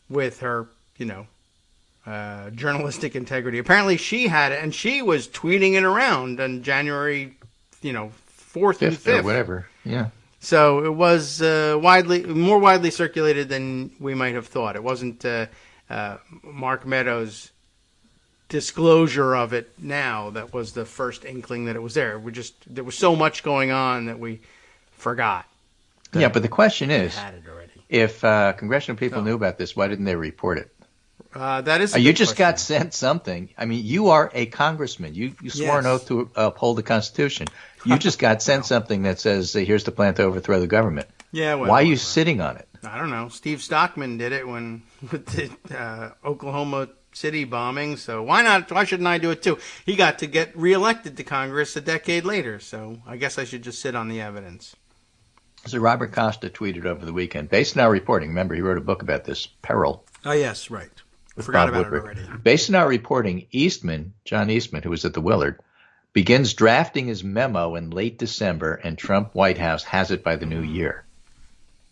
with her, journalistic integrity. Apparently she had it, and she was tweeting it around on January, 4th and 5th. Or whatever, yeah. So it was more widely circulated than we might have thought. It wasn't Mark Meadows' disclosure of it now that was the first inkling that it was there. There was so much going on that we forgot. Yeah, but the question is, had it already. If congressional people knew about this, why didn't they report it? That is. You just got sent something. I mean, you are a congressman. You swore an oath to uphold the Constitution. You just got sent something that says, here's the plan to overthrow the government. Yeah. Well, why are you sitting on it? I don't know. Steve Stockman did it with the Oklahoma City bombing. So why not? Why shouldn't I do it too? He got to get reelected to Congress a decade later. So I guess I should just sit on the evidence. So Robert Costa tweeted over the weekend, based on our reporting. Remember, he wrote a book about this, Peril. Oh, yes, right. I forgot about it already. Based on our reporting, John Eastman, who was at the Willard, begins drafting his memo in late December, and Trump White House has it by the new year.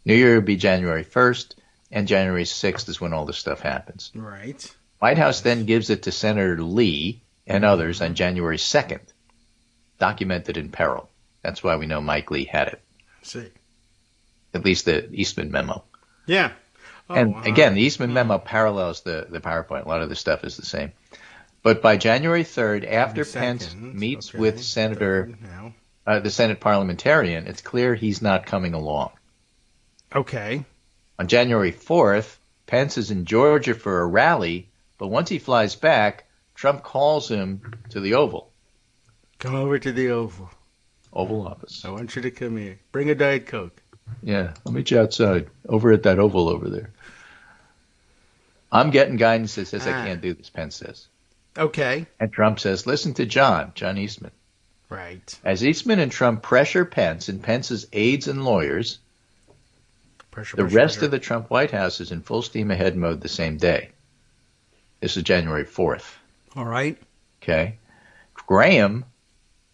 New Year will be January 1st, and January 6th is when all this stuff happens. Right. White House then gives it to Senator Lee and others on January 2nd, documented in Peril. That's why we know Mike Lee had it. See. At least the Eastman memo. Yeah. And again, the Eastman memo parallels the PowerPoint. A lot of the stuff is the same. But by January 3rd, after Pence meets with the Senate parliamentarian, it's clear he's not coming along. Okay. On January 4th, Pence is in Georgia for a rally, but once he flies back, Trump calls him to the Oval. Come over to the Oval Office. I want you to come here. Bring a Diet Coke. Yeah, I'll meet you outside, over at that Oval over there. I'm getting guidance that says I can't do this, Pence says. Okay. And Trump says, listen to John Eastman. Right. As Eastman and Trump pressure Pence and Pence's aides and lawyers, the rest of the Trump White House is in full steam ahead mode the same day. This is January 4th. All right. Okay.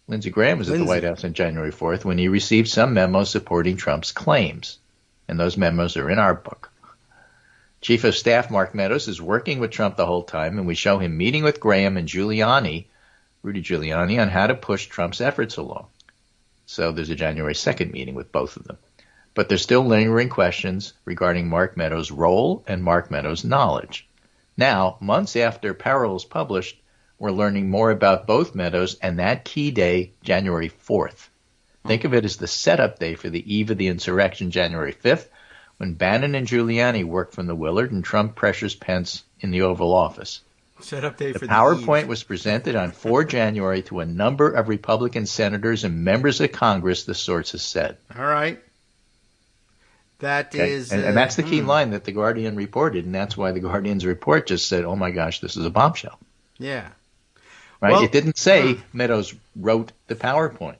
Lindsey Graham was at the White House on January 4th when he received some memos supporting Trump's claims. And those memos are in our book. Chief of Staff Mark Meadows is working with Trump the whole time, and we show him meeting with Graham and Rudy Giuliani, on how to push Trump's efforts along. So there's a January 2nd meeting with both of them. But there's still lingering questions regarding Mark Meadows' role and Mark Meadows' knowledge. Now, months after Peril is published, we're learning more about both Meadows and that key day, January 4th. Think of it as the setup day for the eve of the insurrection, January 5th, when Bannon and Giuliani work from the Willard and Trump pressures Pence in the Oval Office. Setup day for the PowerPoint was presented on 4 January to a number of Republican senators and members of Congress, the sources said. All right. That is... And that's the key line that the Guardian reported, and that's why the Guardian's report just said, oh my gosh, this is a bombshell. Yeah. Right? Well, it didn't say Meadows wrote the PowerPoint.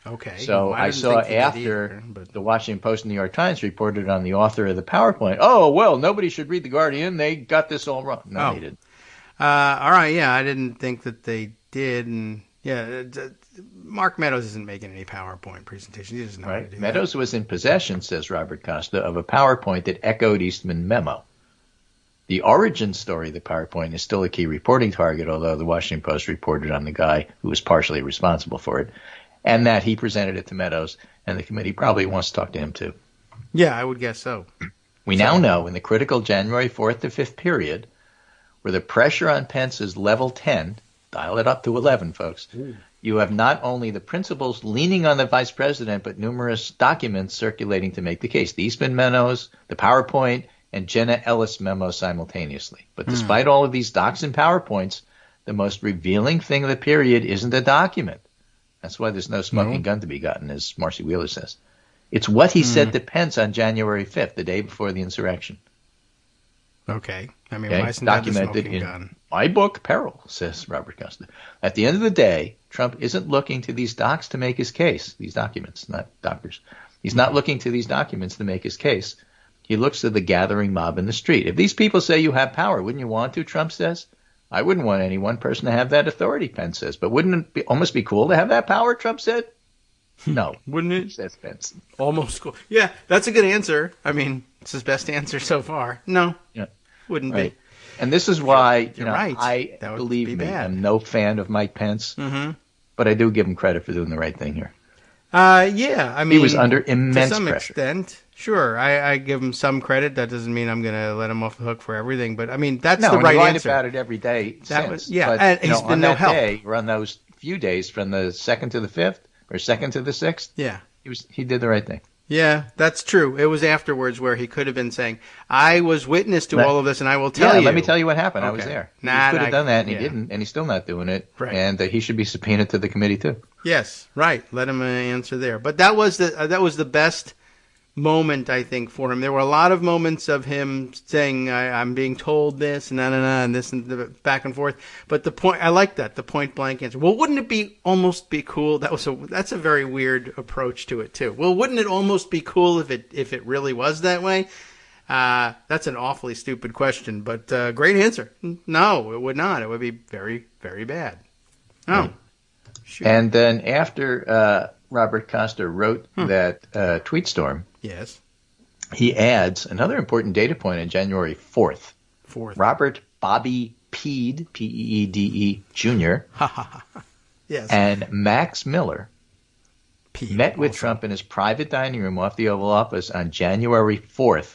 Okay. So Well, I saw after the Washington Post and New York Times reported on the author of the PowerPoint, oh, well, nobody should read The Guardian. They got this all wrong. No, they didn't. All right, yeah, I didn't think that they did. And yeah, Mark Meadows isn't making any PowerPoint presentation. He doesn't know how to do Meadows that. was in possession, says Robert Costa, of a PowerPoint that echoed Eastman memo. The origin story of the PowerPoint is still a key reporting target, although the Washington Post reported on the guy who was partially responsible for it, and that he presented it to Meadows, and the committee probably wants to talk to him too. Yeah, I would guess so. We now know in the critical January 4th to 5th period, where the pressure on Pence is level 10, dial it up to 11, folks, you have not only the principals leaning on the vice president, but numerous documents circulating to make the case. The Eastman memos, the PowerPoint, and Jenna Ellis memo simultaneously. But despite all of these docs and PowerPoints, the most revealing thing of the period isn't the document. That's why there's no smoking gun to be gotten, as Marcy Wheeler says. It's what he said to Pence on January 5th, the day before the insurrection. Okay. I mean, why isn't that the smoking gun? My book, Peril, says Robert Costa. At the end of the day, Trump isn't looking to these docs to make his case, these documents, not doctors. He's not looking to these documents to make his case. He looks to the gathering mob in the street. If these people say you have power, wouldn't you want to, Trump says? I wouldn't want any one person to have that authority, Pence says. But wouldn't it almost be cool to have that power, Trump said? No. Wouldn't it? Says Pence. Almost cool. Yeah, that's a good answer. I mean, it's his best answer so far. No. Yeah. Wouldn't be. And this is why, You're right. I believe me, bad. I'm no fan of Mike Pence, but I do give him credit for doing the right thing here. Yeah, I mean, he was under immense to some pressure. extent. Sure, I give him some credit. That doesn't mean I'm going to let him off the hook for everything. But I mean, that's the right answer. He lied about it every day since. But, and he's been no help. Day, or on those few days from the 2nd to the 5th or 2nd to the 6th. Yeah, he did the right thing. Yeah, that's true. It was afterwards where he could have been saying, "I was witness to all of this, and I will tell you." Let me tell you what happened. Okay. I was there. He could have done that, and he didn't, and he's still not doing it. Right. And he should be subpoenaed to the committee too. Yes, right. Let him answer there. But that was the best moment, I think, for him. There were a lot of moments of him saying, I'm being told this, and this, and the back and forth. But the point, I like that, the point blank answer. Well, wouldn't it almost be cool? That's a very weird approach to it, too. Well, wouldn't it almost be cool if it really was that way? That's an awfully stupid question, but great answer. No, it would not. It would be very, very bad. Oh. Right. Shoot. And then after Robert Costa wrote that tweet storm, yes, he adds another important data point on January 4th. Robert Bobby Peede, P-E-E-D-E, Jr., yes, and Max Miller met with Trump in his private dining room off the Oval Office on January 4th.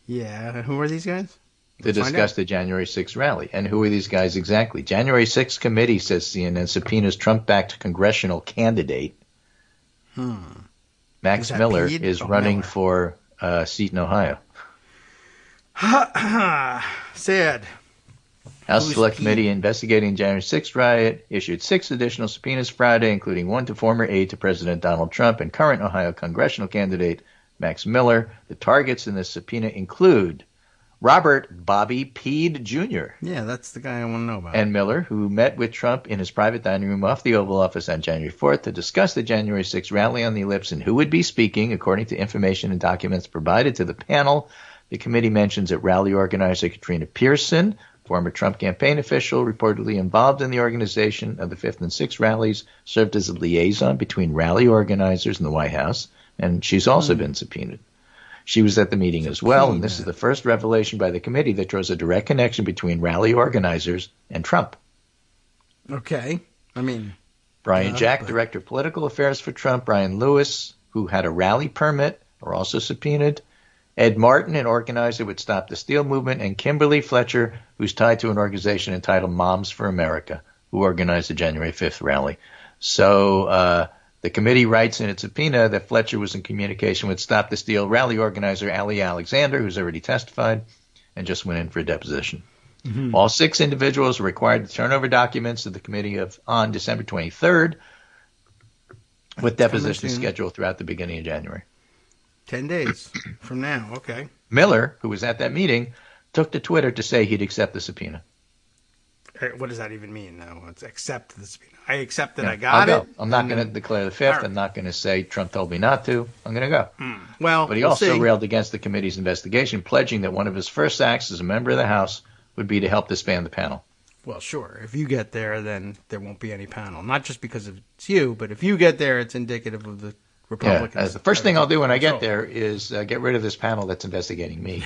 Yeah, who are these guys? To discuss the January 6th rally. And who are these guys exactly? January 6th committee, says CNN, subpoenas Trump-backed congressional candidate. Max Miller is running for a seat in Ohio. Sad. House Select Committee investigating January 6th riot issued 6 additional subpoenas Friday, including one to former aide to President Donald Trump and current Ohio congressional candidate Max Miller. The targets in this subpoena include Robert Bobby Peede, Jr. Yeah, that's the guy I want to know about. And Miller, who met with Trump in his private dining room off the Oval Office on January 4th to discuss the January 6th rally on the ellipse and who would be speaking, according to information and documents provided to the panel. The committee mentions that rally organizer Katrina Pearson, former Trump campaign official reportedly involved in the organization of the 5th and 6th rallies, served as a liaison between rally organizers and the White House, and she's also been subpoenaed. She was at the meeting as well, and this is the first revelation by the committee that draws a direct connection between rally organizers and Trump. Okay. I mean, Brian Jack, Director of Political Affairs for Trump, Brian Lewis, who had a rally permit, are also subpoenaed. Ed Martin, an organizer with Stop the Steal movement, and Kimberly Fletcher, who's tied to an organization entitled Moms for America, who organized the January 5th rally. So the committee writes in its subpoena that Fletcher was in communication with Stop the Steal rally organizer Ali Alexander, who's already testified, and just went in for a deposition. Mm-hmm. All 6 individuals are required to turn over documents to the committee on December 23rd, with depositions scheduled throughout the beginning of January. 10 days from now, okay. Miller, who was at that meeting, took to Twitter to say he'd accept the subpoena. What does that even mean, though? It's accept the subpoena. I accept that Yeah, I got I'll it. go. I'm not going to declare the fifth. I'm not going to say Trump told me not to. I'm going to go. Well, But he we'll also see. railed against the committee's investigation, pledging that one of his first acts as a member of the House would be to help disband the panel. Well, sure. If you get there, then there won't be any panel. Not just because it's you, but if you get there, it's indicative of the Republicans. The first thing I'll do when I get there is get rid of this panel that's investigating me.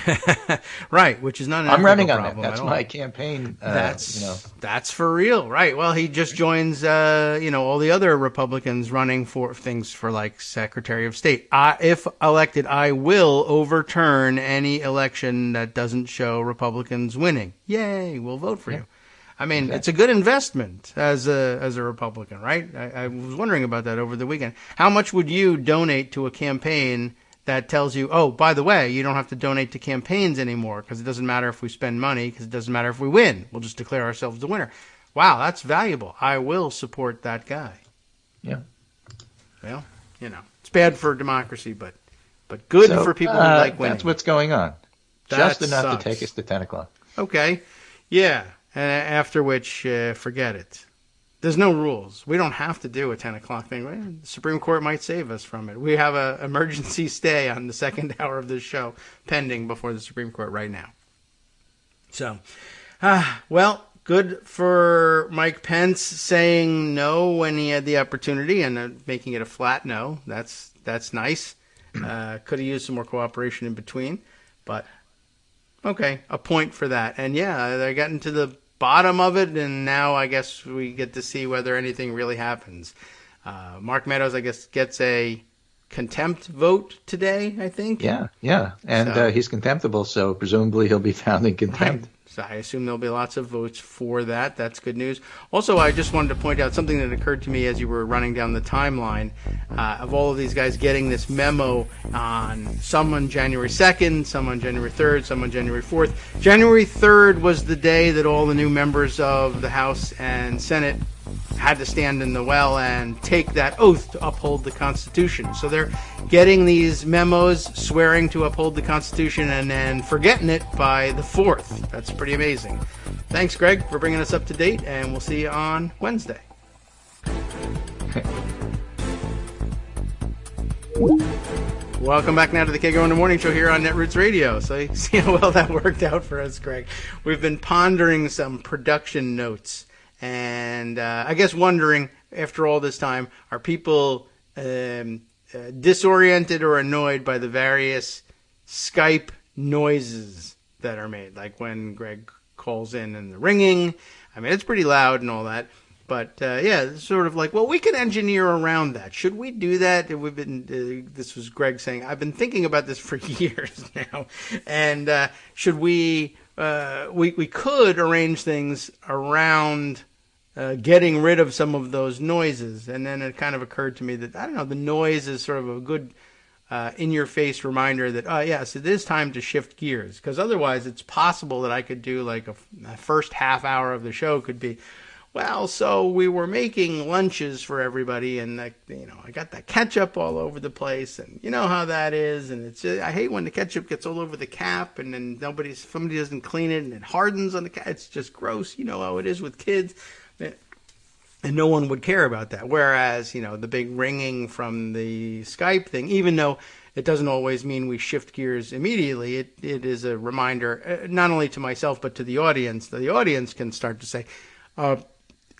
Right, which is not an I'm running on problem that. That's at all. my campaign. That's for real, right? Well, he just joins, all the other Republicans running for things for like Secretary of State. If elected, I will overturn any election that doesn't show Republicans winning. Yay, we'll vote for you. I mean, It's a good investment as a Republican, right? I was wondering about that over the weekend. How much would you donate to a campaign that tells you, oh, by the way, you don't have to donate to campaigns anymore because it doesn't matter if we spend money, because it doesn't matter if we win. We'll just declare ourselves the winner. Wow, that's valuable. I will support that guy. Yeah. Well, it's bad for democracy, but good for people who like winning. That's what's going on. That Just enough sucks. to take us to 10 o'clock. Okay. Yeah. After which, forget it. There's no rules. We don't have to do a 10 o'clock thing. Well, the Supreme Court might save us from it. We have an emergency stay on the second hour of this show pending before the Supreme Court right now. So, well, good for Mike Pence saying no when he had the opportunity and making it a flat no. That's nice. Could have used some more cooperation in between, but okay, a point for that. And yeah, they're getting to the bottom of it, and now I guess we get to see whether anything really happens. Mark Meadows, I guess, gets a contempt vote today, I think. Yeah. And he's contemptible, so presumably he'll be found in contempt. Right. So I assume there'll be lots of votes for that. That's good news. Also, I just wanted to point out something that occurred to me as you were running down the timeline of all of these guys getting this memo on some on January 2nd, some on January 3rd, some on January 4th. January 3rd was the day that all the new members of the House and Senate had to stand in the well and take that oath to uphold the Constitution. So they're getting these memos swearing to uphold the Constitution and then forgetting it by the 4th. That's pretty amazing. Thanks, Greg, for bringing us up to date, and we'll see you on Wednesday. Welcome back now to the Kagro in the Morning Show here on Netroots Radio. So you see how well that worked out for us, Greg. We've been pondering some production notes. And I guess wondering, after all this time, are people disoriented or annoyed by the various Skype noises that are made? Like when Greg calls in and the ringing. I mean, it's pretty loud and all that. But, it's sort of like, well, we can engineer around that. Should we do that? We've been, this was Greg saying, I've been thinking about this for years now. And should we could arrange things around getting rid of some of those noises. And then it kind of occurred to me that, I don't know, the noise is sort of a good in-your-face reminder that, yes, it is time to shift gears. Because otherwise it's possible that I could do like a first half hour of the show could be, well, so we were making lunches for everybody, and I got that ketchup all over the place, and you know how that is. And I hate when the ketchup gets all over the cap, and then somebody doesn't clean it, and it hardens on the cap. It's just gross. You know how it is with kids, and no one would care about that. Whereas the big ringing from the Skype thing, even though it doesn't always mean we shift gears immediately, it is a reminder not only to myself but to the audience. The audience can start to say,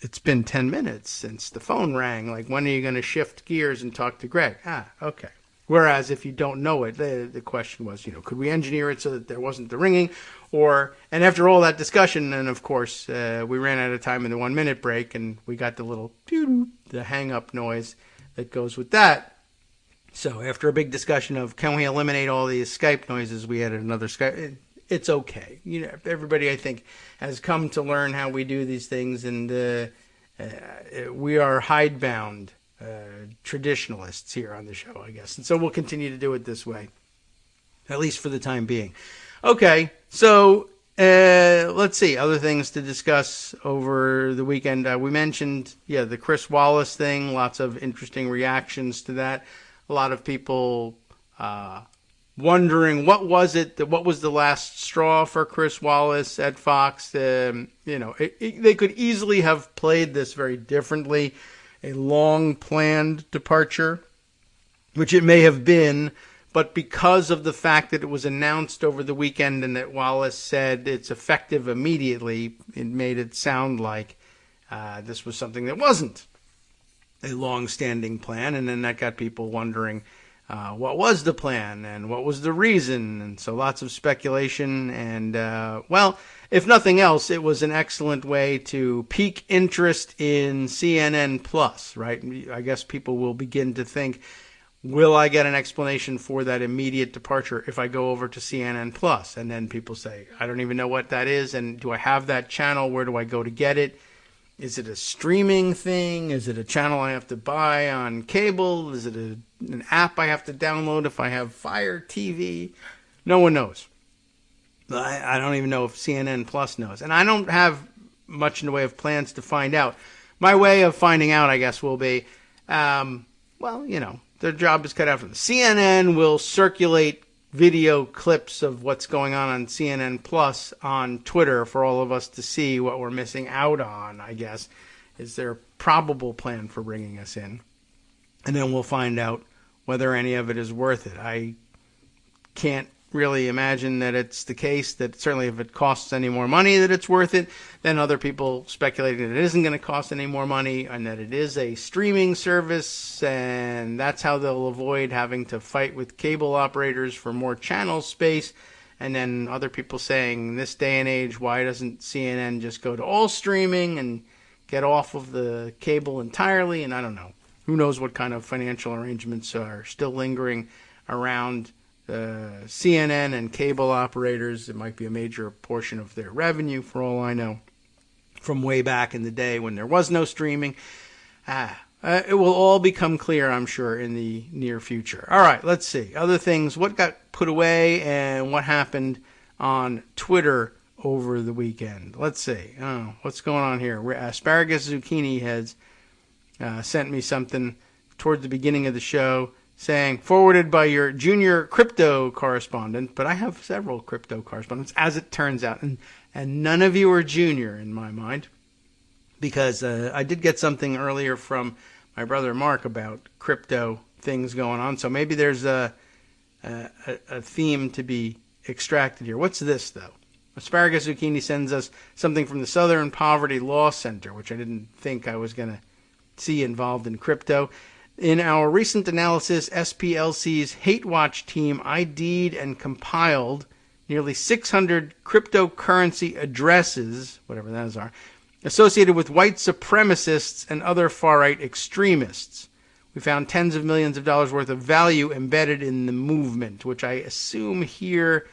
it's been 10 minutes since the phone rang. Like, when are you going to shift gears and talk to Greg? Okay. Whereas if you don't know it, the question was, could we engineer it so that there wasn't the ringing? And after all that discussion, and of course, we ran out of time in the 1 minute break, and we got the little the hang up noise that goes with that. So after a big discussion of can we eliminate all these Skype noises, we added another Skype. It's okay. Everybody, I think, has come to learn how we do these things, and we are hidebound traditionalists here on the show, I guess. And so we'll continue to do it this way, at least for the time being. Okay, so let's see. Other things to discuss over the weekend. We mentioned, the Chris Wallace thing. Lots of interesting reactions to that. A lot of people wondering what was the last straw for Chris Wallace at Fox. They could easily have played this very differently, a long-planned departure, which it may have been, but because of the fact that it was announced over the weekend and that Wallace said it's effective immediately, it made it sound like this was something that wasn't a long-standing plan, and then that got people wondering what was the plan and what was the reason, and so lots of speculation, and well, if nothing else, it was an excellent way to pique interest in CNN Plus, right? I guess people will begin to think, will I get an explanation for that immediate departure if I go over to CNN Plus? And then people say, I don't even know what that is, and do I have that channel? Where do I go to get it? Is it a streaming thing? Is it a channel I have to buy on cable? Is it an app I have to download if I have Fire TV? No one knows. I don't even know if CNN Plus knows. And I don't have much in the way of plans to find out. My way of finding out, I guess, will be, their job is cut out for them. CNN will circulate video clips of what's going on CNN Plus on Twitter for all of us to see what we're missing out on, I guess, is their probable plan for bringing us in. And then we'll find out whether any of it is worth it. I can't really imagine that it's the case, that certainly if it costs any more money that it's worth it. Then other people speculating that it isn't going to cost any more money and that it is a streaming service, and that's how they'll avoid having to fight with cable operators for more channel space. And then other people saying, in this day and age, why doesn't CNN just go to all streaming and get off of the cable entirely? And I don't know. Who knows what kind of financial arrangements are still lingering around CNN and cable operators. It might be a major portion of their revenue, for all I know, from way back in the day when there was no streaming. It will all become clear, I'm sure, in the near future. All right, let's see. Other things, what got put away and what happened on Twitter over the weekend. Let's see. What's going on here? Asparagus Zucchini has sent me something toward the beginning of the show saying, forwarded by your junior crypto correspondent, but I have several crypto correspondents, as it turns out, and none of you are junior in my mind, because I did get something earlier from my brother Mark about crypto things going on, so maybe there's a theme to be extracted here. What's this, though? Asparagus Zucchini sends us something from the Southern Poverty Law Center, which I didn't think I was going to see involved in crypto. In our recent analysis, SPLC's Hate Watch team ID'd and compiled nearly 600 cryptocurrency addresses, whatever those are, associated with white supremacists and other far-right extremists. We found tens of millions of dollars worth of value embedded in the movement, which I assume here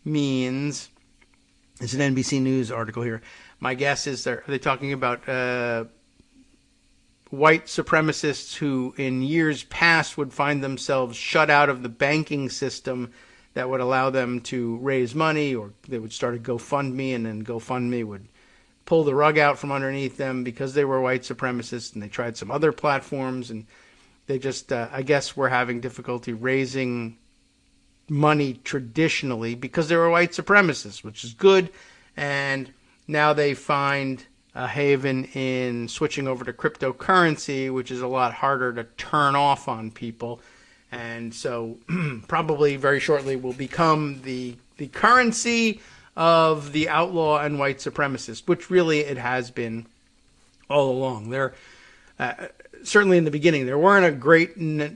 means, it's an NBC News article here. My guess is, are they talking about white supremacists who in years past would find themselves shut out of the banking system that would allow them to raise money, or they would start a GoFundMe, and then GoFundMe would pull the rug out from underneath them because they were white supremacists, and they tried some other platforms, and they just, I guess, were having difficulty raising money traditionally because they were white supremacists, which is good, and now they find a haven in switching over to cryptocurrency, which is a lot harder to turn off on people. And so probably very shortly will become the currency of the outlaw and white supremacist, which really it has been all along. There, certainly in the beginning, there weren't a great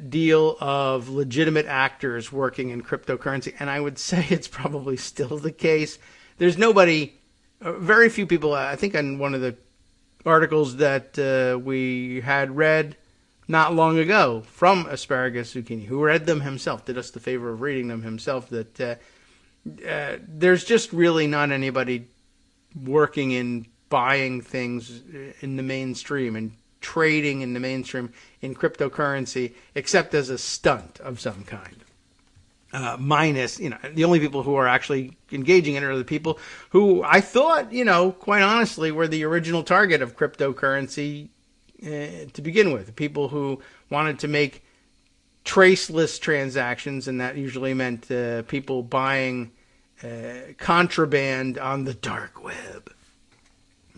deal of legitimate actors working in cryptocurrency, and I would say it's probably still the case. There's nobody... very few people, I think on one of the articles that we had read not long ago from Asparagus Zucchini, who read them himself, did us the favor of reading them himself, that there's just really not anybody working in buying things in the mainstream and trading in the mainstream in cryptocurrency, except as a stunt of some kind. Minus, the only people who are actually engaging in it are the people who I thought, quite honestly, were the original target of cryptocurrency to begin with. People who wanted to make traceless transactions, and that usually meant people buying contraband on the dark web.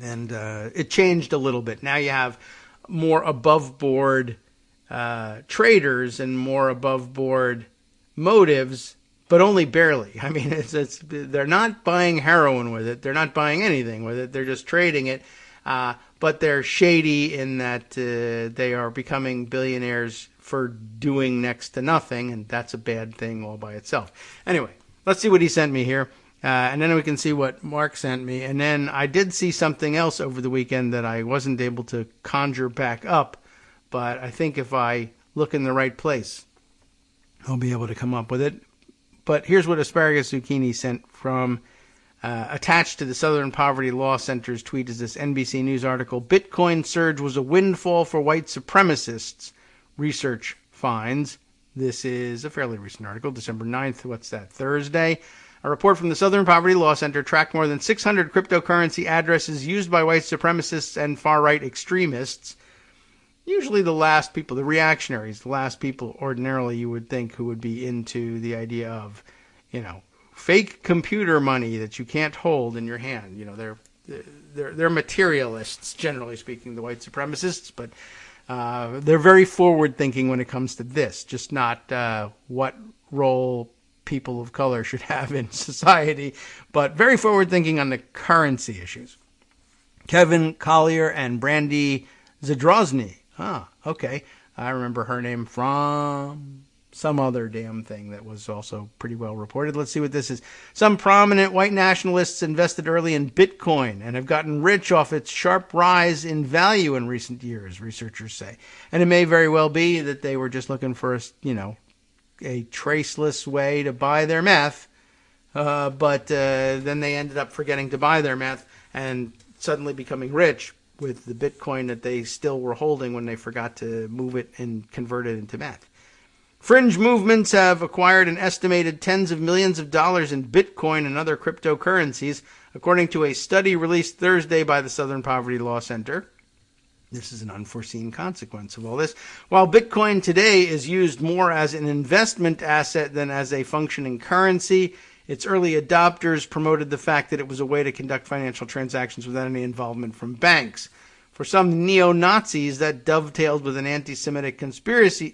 And it changed a little bit. Now you have more above-board traders and more above-board motives, but only barely. I mean, they're not buying heroin with it. They're not buying anything with it. They're just trading it. But they're shady in that they are becoming billionaires for doing next to nothing, and that's a bad thing all by itself. Anyway, let's see what he sent me here. And then we can see what Mark sent me. And then I did see something else over the weekend that I wasn't able to conjure back up. But I think if I look in the right place, I'll be able to come up with it. But here's what Asparagus Zucchini sent from attached to the Southern Poverty Law Center's tweet is this NBC News article. Bitcoin surge was a windfall for white supremacists, research finds. This is a fairly recent article, December 9th. What's that, Thursday? A report from the Southern Poverty Law Center tracked more than 600 cryptocurrency addresses used by white supremacists and far-right extremists. Usually the last people, the reactionaries, the last people ordinarily you would think who would be into the idea of, fake computer money that you can't hold in your hand. They're materialists, generally speaking, the white supremacists, but they're very forward-thinking when it comes to this, just not what role people of color should have in society, but very forward-thinking on the currency issues. Kevin Collier and Brandy Zadrozny. Okay. I remember her name from some other damn thing that was also pretty well reported. Let's see what this is. Some prominent white nationalists invested early in Bitcoin and have gotten rich off its sharp rise in value in recent years, researchers say. And it may very well be that they were just looking for a traceless way to buy their meth, but then they ended up forgetting to buy their meth and suddenly becoming rich with the Bitcoin that they still were holding when they forgot to move it and convert it into meth. Fringe movements have acquired an estimated tens of millions of dollars in Bitcoin and other cryptocurrencies, according to a study released Thursday by the Southern Poverty Law Center. This is an unforeseen consequence of all this. While Bitcoin today is used more as an investment asset than as a functioning currency, its early adopters promoted the fact that it was a way to conduct financial transactions without any involvement from banks. For some neo-Nazis, that dovetailed with anti-Semitic conspiracy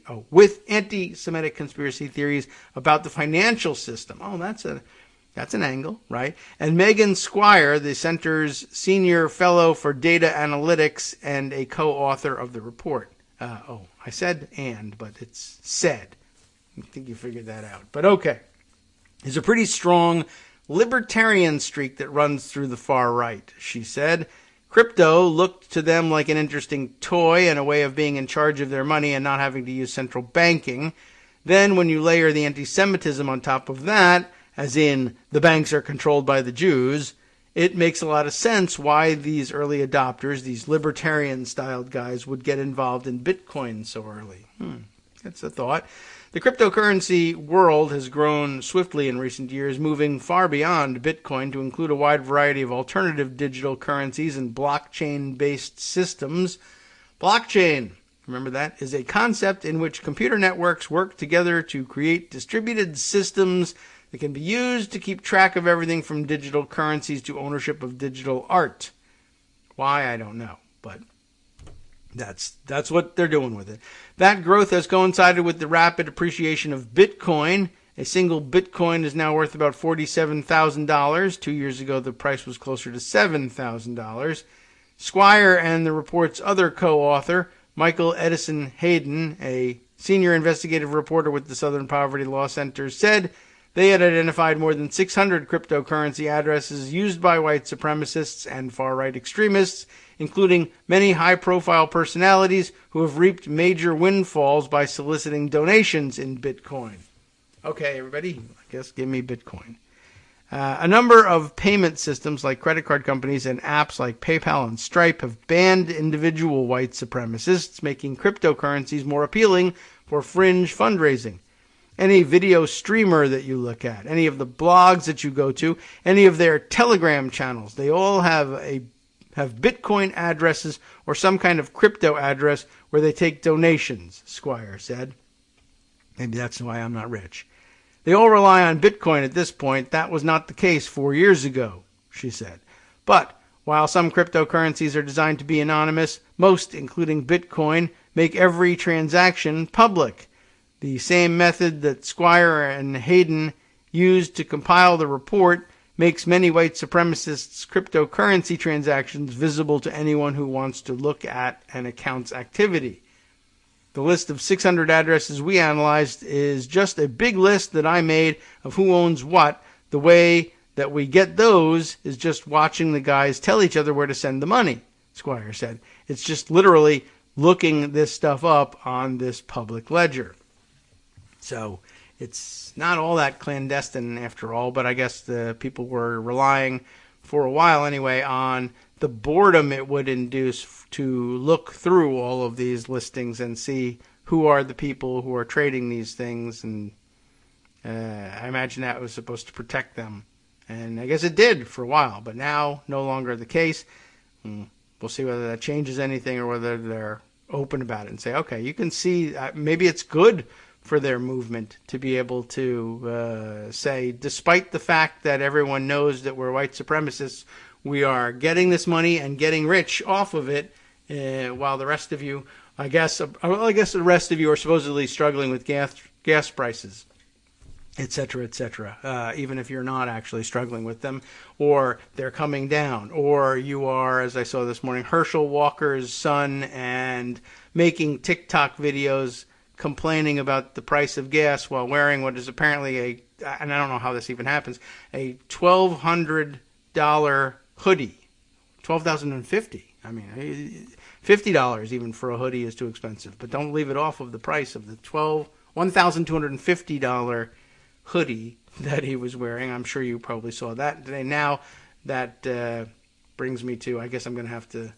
theories about the financial system. Oh, that's an angle, right? And Megan Squire, the center's senior fellow for data analytics and a co-author of the report. I said but it's said. I think you figured that out. But okay. There's a pretty strong libertarian streak that runs through the far right, she said. Crypto looked to them like an interesting toy and a way of being in charge of their money and not having to use central banking. Then when you layer the anti-Semitism on top of that, as in the banks are controlled by the Jews, it makes a lot of sense why these early adopters, these libertarian-styled guys, would get involved in Bitcoin so early. That's a thought. The cryptocurrency world has grown swiftly in recent years, moving far beyond Bitcoin to include a wide variety of alternative digital currencies and blockchain-based systems. Blockchain, remember that, is a concept in which computer networks work together to create distributed systems that can be used to keep track of everything from digital currencies to ownership of digital art. Why, I don't know, but that's what they're doing with it. That growth has coincided with the rapid appreciation of Bitcoin. A single Bitcoin is now worth about $47,000. 2 years ago, the price was closer to $7,000. Squire and the report's other co-author, Michael Edison Hayden, a senior investigative reporter with the Southern Poverty Law Center, said they had identified more than 600 cryptocurrency addresses used by white supremacists and far-right extremists, including many high-profile personalities who have reaped major windfalls by soliciting donations in Bitcoin. Okay, everybody, I guess give me Bitcoin. A number of payment systems like credit card companies and apps like PayPal and Stripe have banned individual white supremacists, making cryptocurrencies more appealing for fringe fundraising. Any video streamer that you look at, any of the blogs that you go to, any of their Telegram channels, they all have Bitcoin addresses or some kind of crypto address where they take donations, Squire said. Maybe that's why I'm not rich. They all rely on Bitcoin at this point. That was not the case 4 years ago, she said. But while some cryptocurrencies are designed to be anonymous, most, including Bitcoin, make every transaction public. The same method that Squire and Hayden used to compile the report makes many white supremacists' cryptocurrency transactions visible to anyone who wants to look at an account's activity. The list of 600 addresses we analyzed is just a big list that I made of who owns what. The way that we get those is just watching the guys tell each other where to send the money, Squire said. It's just literally looking this stuff up on this public ledger. So it's not all that clandestine after all, but I guess the people were relying for a while anyway on the boredom it would induce to look through all of these listings and see who are the people who are trading these things. And I imagine that was supposed to protect them. And I guess it did for a while, but now no longer the case. We'll see whether that changes anything or whether they're open about it and say, okay, you can see maybe it's good for their movement to be able to say, despite the fact that everyone knows that we're white supremacists, we are getting this money and getting rich off of it, while the rest of you, I guess the rest of you are supposedly struggling with gas prices, etc., even if you're not actually struggling with them, or they're coming down, or you are, as I saw this morning, Herschel Walker's son and making TikTok videos complaining about the price of gas while wearing what is apparently and I don't know how this even happens, a $1,200 hoodie. $12,050. I mean, $50 even for a hoodie is too expensive. But don't leave it off of the price of the $1,250 hoodie that he was wearing. I'm sure you probably saw that today. Now that brings me to, I guess I'm going to have to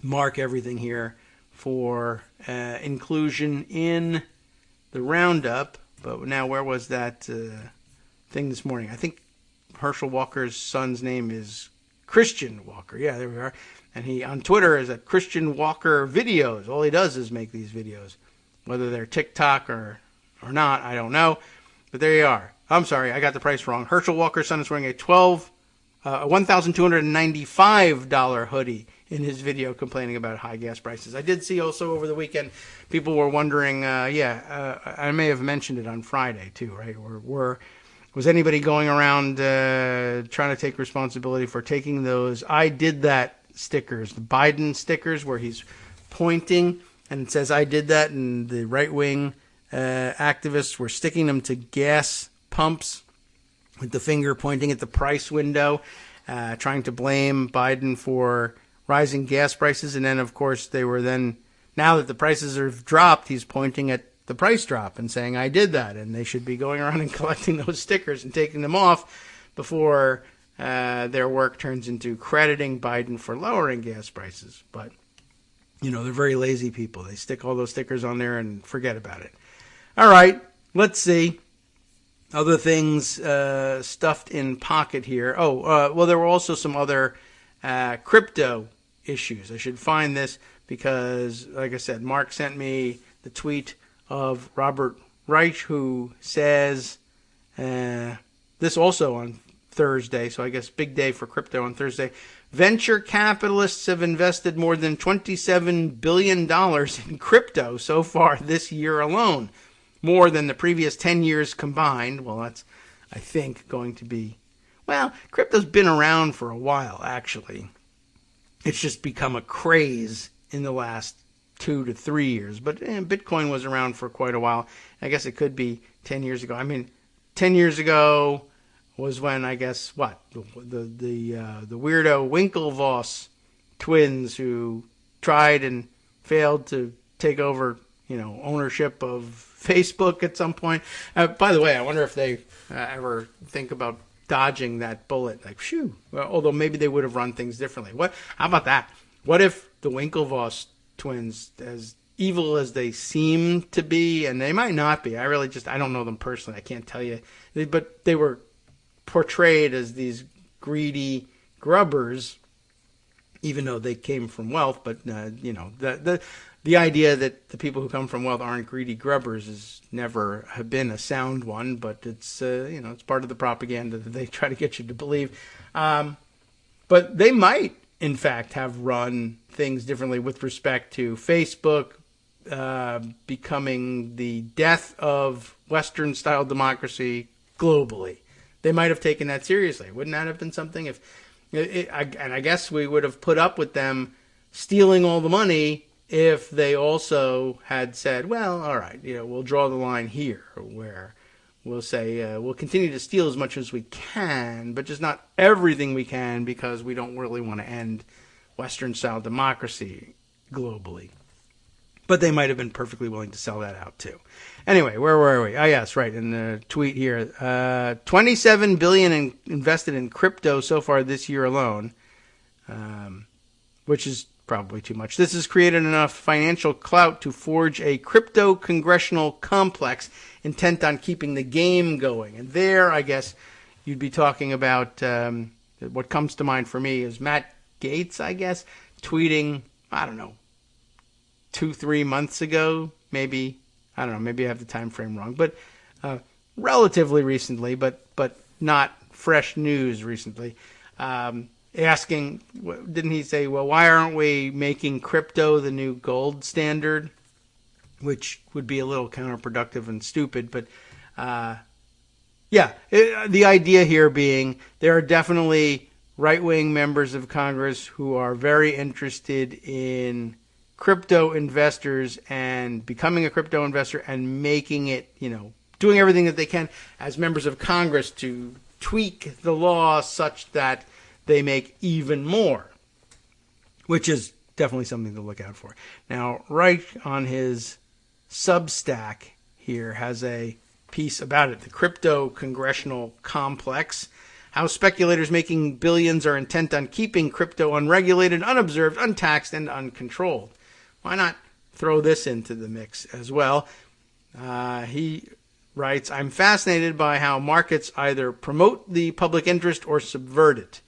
mark everything here for inclusion in the roundup. But now, where was that thing this morning? I think Herschel Walker's son's name is Christian Walker. Yeah, there we are. And he on Twitter is at Christian Walker Videos. All he does is make these videos. Whether they're TikTok or not, I don't know. But there you are. I'm sorry, I got the price wrong. Herschel Walker's son is wearing a $1,295 hoodie in his video complaining about high gas prices. I did see also over the weekend, people were wondering, I may have mentioned it on Friday too, right? Was anybody going around trying to take responsibility for taking those I did that stickers, the Biden stickers where he's pointing and it says I did that, and the right-wing activists were sticking them to gas pumps with the finger pointing at the price window, trying to blame Biden for rising gas prices. And then, of course, now that the prices have dropped, he's pointing at the price drop and saying, I did that. And they should be going around and collecting those stickers and taking them off before their work turns into crediting Biden for lowering gas prices. But, they're very lazy people. They stick all those stickers on there and forget about it. All right, let's see. Other things stuffed in pocket here. Well, there were also some other crypto issues. I should find this because, like I said, Mark sent me the tweet of Robert Reich, who says this also on Thursday, so I guess big day for crypto on Thursday. Venture capitalists have invested more than $27 billion in crypto so far this year alone, more than the previous 10 years combined. Well, that's, I think, going to be... Well, crypto's been around for a while, actually. It's just become a craze in the last 2 to 3 years. But Bitcoin was around for quite a while. I guess it could be 10 years ago. I mean, 10 years ago was when, I guess, the weirdo Winklevoss twins who tried and failed to take over, ownership of Facebook at some point. By the way, I wonder if they ever think about dodging that bullet. Like, phew. Well, although maybe they would have run things differently. How about that? What if the Winklevoss twins, as evil as they seem to be, and they might not be. I don't know them personally. I can't tell you. But they were portrayed as these greedy grubbers, even though they came from wealth. But, the idea that the people who come from wealth aren't greedy grubbers is never have been a sound one, but it's it's part of the propaganda that they try to get you to believe. But they might, in fact, have run things differently with respect to Facebook becoming the death of Western-style democracy globally. They might have taken that seriously. Wouldn't that have been something if? And I guess we would have put up with them stealing all the money if they also had said, well, all right, we'll draw the line here where we'll say we'll continue to steal as much as we can, but just not everything we can because we don't really want to end Western-style democracy globally. But they might have been perfectly willing to sell that out too. Anyway, where were we? Oh, yes, right, in the tweet here. $27 billion invested in crypto so far this year alone, which is probably too much. This has created enough financial clout to forge a crypto congressional complex intent on keeping the game going. And there, I guess, you'd be talking about what comes to mind for me is Matt Gaetz, I guess, tweeting, I don't know, 2-3 months ago, maybe. I don't know, maybe I have the time frame wrong, but relatively recently, but not fresh news recently, asking, didn't he say, well, why aren't we making crypto the new gold standard? Which would be a little counterproductive and stupid, but the idea here being there are definitely right-wing members of Congress who are very interested in crypto investors and becoming a crypto investor and making it, doing everything that they can as members of Congress to tweak the law such that they make even more, which is definitely something to look out for. Now, right on his Substack here has a piece about it, the crypto congressional complex, how speculators making billions are intent on keeping crypto unregulated, unobserved, untaxed, and uncontrolled. Why not throw this into the mix as well? He writes, I'm fascinated by how markets either promote the public interest or subvert it.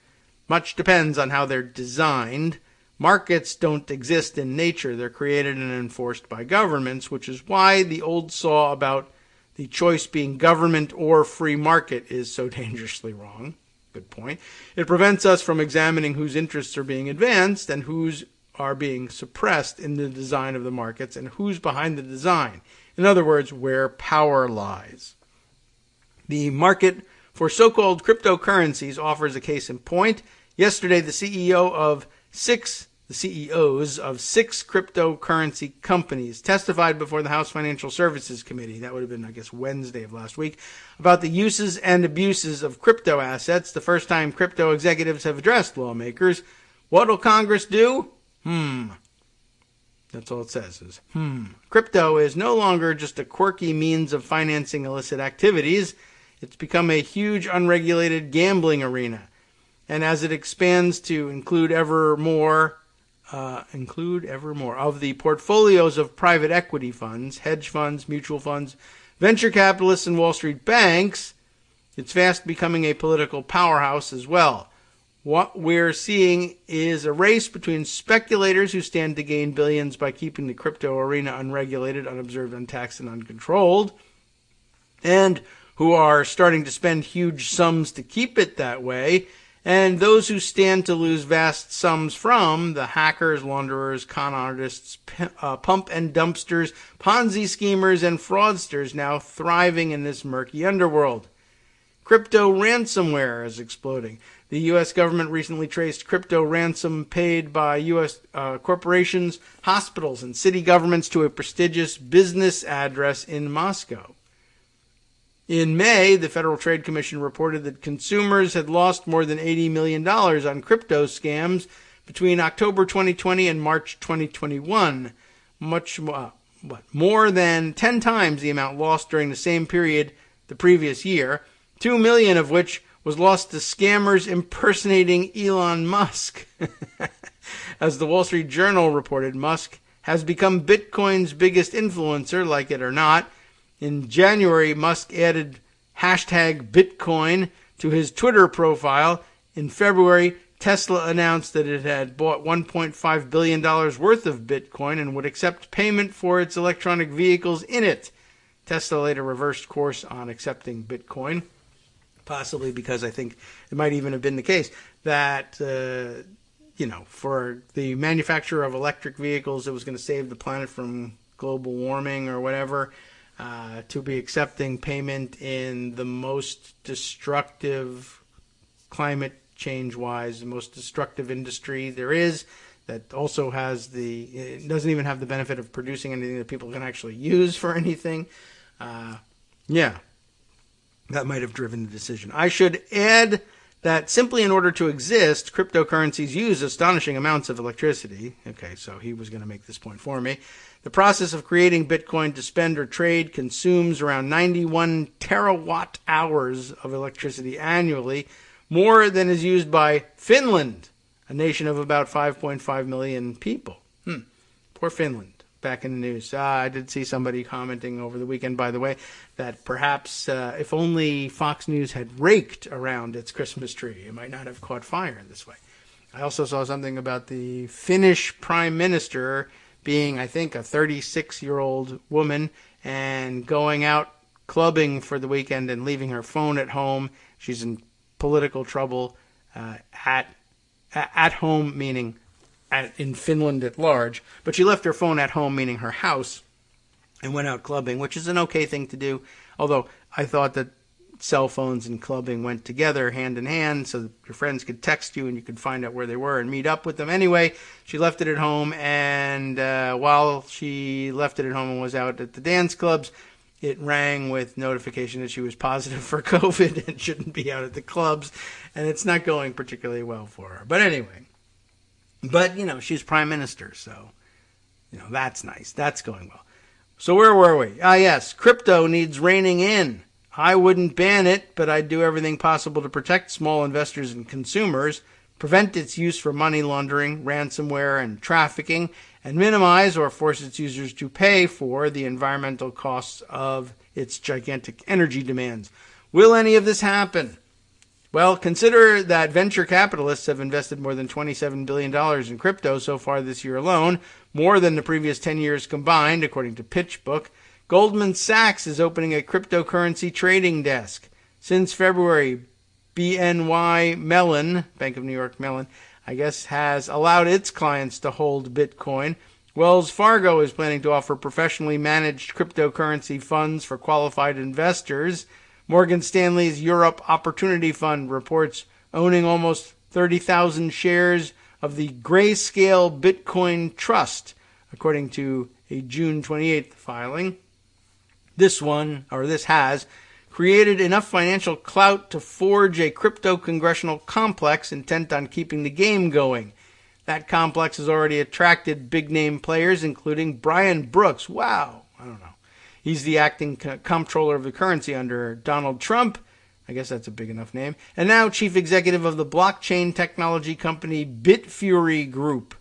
Much depends on how they're designed. Markets don't exist in nature. They're created and enforced by governments, which is why the old saw about the choice being government or free market is so dangerously wrong. Good point. It prevents us from examining whose interests are being advanced and whose are being suppressed in the design of the markets and who's behind the design. In other words, where power lies. The market for so-called cryptocurrencies offers a case in point. Yesterday, the CEOs of 6 cryptocurrency companies testified before the House Financial Services Committee, that would have been, I guess, Wednesday of last week, about the uses and abuses of crypto assets, the first time crypto executives have addressed lawmakers. What will Congress do? That's all it says is, Crypto is no longer just a quirky means of financing illicit activities. It's become a huge unregulated gambling arena. And as it expands to include ever more of the portfolios of private equity funds, hedge funds, mutual funds, venture capitalists, and Wall Street banks, it's fast becoming a political powerhouse as well. What we're seeing is a race between speculators who stand to gain billions by keeping the crypto arena unregulated, unobserved, untaxed, and uncontrolled, and who are starting to spend huge sums to keep it that way, and those who stand to lose vast sums from the hackers, launderers, con artists, pump and dumpsters, Ponzi schemers, and fraudsters now thriving in this murky underworld. Crypto ransomware is exploding. The U.S. government recently traced crypto ransom paid by U.S. corporations, hospitals, and city governments to a prestigious business address in Moscow. In May, the Federal Trade Commission reported that consumers had lost more than $80 million on crypto scams between October 2020 and March 2021, more than 10 times the amount lost during the same period the previous year, $2 million of which was lost to scammers impersonating Elon Musk. As the Wall Street Journal reported, Musk has become Bitcoin's biggest influencer, like it or not. In January, Musk added hashtag Bitcoin to his Twitter profile. In February, Tesla announced that it had bought $1.5 billion worth of Bitcoin and would accept payment for its electronic vehicles in it. Tesla later reversed course on accepting Bitcoin, possibly because I think it might even have been the case that, for the manufacturer of electric vehicles, it was going to save the planet from global warming or whatever, to be accepting payment in the most destructive, climate change-wise, the most destructive industry there is, that also has it doesn't even have the benefit of producing anything that people can actually use for anything. That might have driven the decision. I should add that simply in order to exist, cryptocurrencies use astonishing amounts of electricity. Okay, so he was going to make this point for me. The process of creating Bitcoin to spend or trade consumes around 91 terawatt hours of electricity annually, more than is used by Finland, a nation of about 5.5 million people. Poor Finland. Back in the news. I did see somebody commenting over the weekend, by the way, that perhaps if only Fox News had raked around its Christmas tree, it might not have caught fire in this way. I also saw something about the Finnish prime minister being, I think, a 36-year-old woman and going out clubbing for the weekend and leaving her phone at home. She's in political trouble at home, meaning in Finland at large, but she left her phone at home, meaning her house, and went out clubbing, which is an okay thing to do, although I thought that cell phones and clubbing went together hand in hand so that your friends could text you and you could find out where they were and meet up with them. Anyway, she left it at home, and while she left it at home and was out at the dance clubs, it rang with notification that she was positive for COVID and shouldn't be out at the clubs, and it's not going particularly well for her. But anyway, she's prime minister, so, that's nice. That's going well. So where were we? Yes, crypto needs reining in. I wouldn't ban it, but I'd do everything possible to protect small investors and consumers, prevent its use for money laundering, ransomware, and trafficking, and minimize or force its users to pay for the environmental costs of its gigantic energy demands. Will any of this happen? Well, consider that venture capitalists have invested more than $27 billion in crypto so far this year alone, more than the previous 10 years combined, according to PitchBook. Goldman Sachs is opening a cryptocurrency trading desk. Since February, BNY Mellon, Bank of New York Mellon, I guess, has allowed its clients to hold Bitcoin. Wells Fargo is planning to offer professionally managed cryptocurrency funds for qualified investors. Morgan Stanley's Europe Opportunity Fund reports owning almost 30,000 shares of the Grayscale Bitcoin Trust, according to a June 28th filing. This has created enough financial clout to forge a crypto congressional complex intent on keeping the game going. That complex has already attracted big-name players, including Brian Brooks. Wow, I don't know. He's the acting comptroller of the currency under Donald Trump. I guess that's a big enough name. And now chief executive of the blockchain technology company Bitfury Group.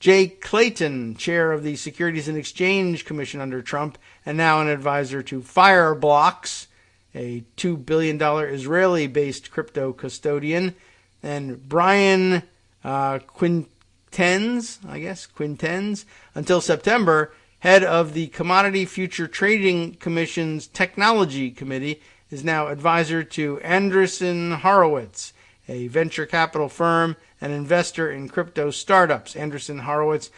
Jay Clayton, chair of the Securities and Exchange Commission under Trump, and now an advisor to Fireblocks, a $2 billion Israeli-based crypto custodian. And Brian Quintens, until September, head of the Commodity Future Trading Commission's Technology Committee, is now advisor to Andreessen Horowitz, a venture capital firm and investor in crypto startups. Andreessen Horowitz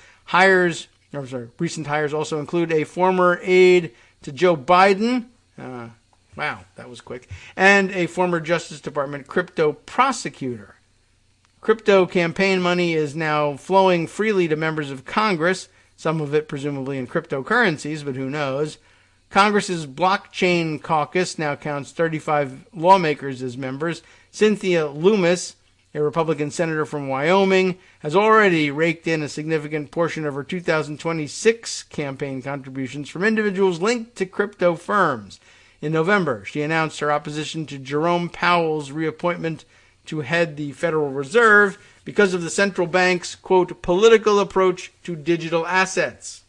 recent hires also include a former aide to Joe Biden. Wow, that was quick. And a former Justice Department crypto prosecutor. Crypto campaign money is now flowing freely to members of Congress, some of it presumably in cryptocurrencies, but who knows. Congress's blockchain caucus now counts 35 lawmakers as members. Cynthia Loomis, a Republican senator from Wyoming, has already raked in a significant portion of her 2026 campaign contributions from individuals linked to crypto firms. In November, she announced her opposition to Jerome Powell's reappointment to head the Federal Reserve because of the central bank's, quote, political approach to digital assets.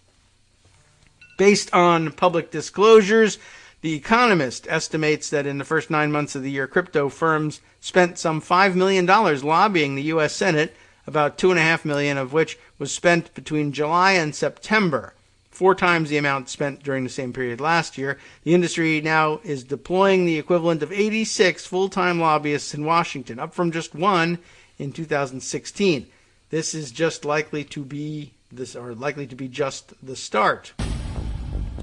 Based on public disclosures, The Economist estimates that in the first 9 months of the year, crypto firms spent some $5 million lobbying the U.S. Senate, about $2.5 million of which was spent between July and September, 4 times the amount spent during the same period last year. The industry now is deploying the equivalent of 86 full-time lobbyists in Washington, up from just 1 in 2016. This is just likely to be just the start.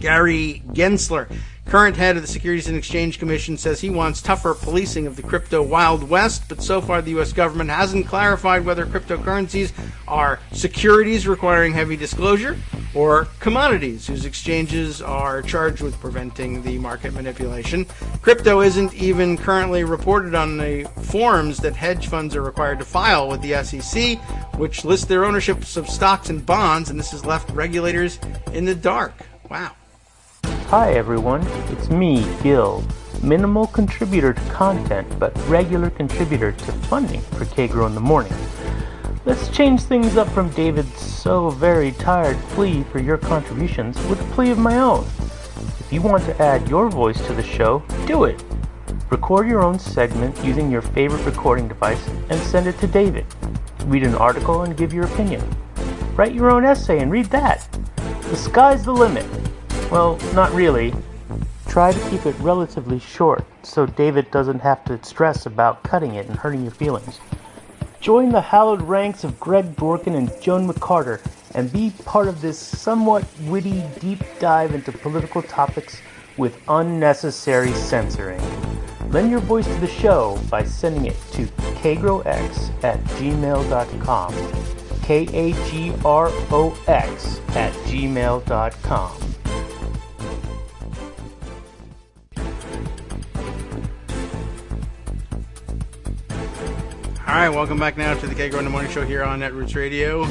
Gary Gensler, current head of the Securities and Exchange Commission, says he wants tougher policing of the crypto Wild West, but so far the U.S. government hasn't clarified whether cryptocurrencies are securities requiring heavy disclosure or commodities whose exchanges are charged with preventing the market manipulation. Crypto isn't even currently reported on the forms that hedge funds are required to file with the SEC, which list their ownerships of stocks and bonds, and this has left regulators in the dark. Wow. Hi everyone, it's me, Gil. Minimal contributor to content, but regular contributor to funding for Kagro in the morning. Let's change things up from David's so very tired plea for your contributions with a plea of my own. If you want to add your voice to the show, do it. Record your own segment using your favorite recording device and send it to David. Read an article and give your opinion. Write your own essay and read that. The sky's the limit. Well, not really. Try to keep it relatively short so David doesn't have to stress about cutting it and hurting your feelings. Join the hallowed ranks of Greg Dworkin and Joan McCarter and be part of this somewhat witty deep dive into political topics with unnecessary censoring. Lend your voice to the show by sending it to kagrox@gmail.com. KAGROX@gmail.com. All right, welcome back now to the Kagro in the Morning Show here on Netroots Radio.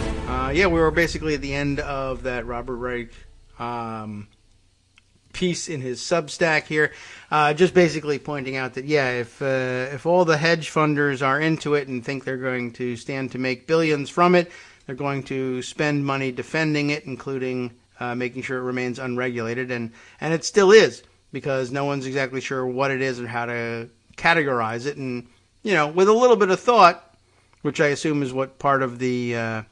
We were basically at the end of that Robert Reich piece in his Substack here, just basically pointing out that, if all the hedge funders are into it and think they're going to stand to make billions from it, they're going to spend money defending it, including making sure it remains unregulated, and it still is, because no one's exactly sure what it is or how to categorize it, and with a little bit of thought, which I assume is what part of the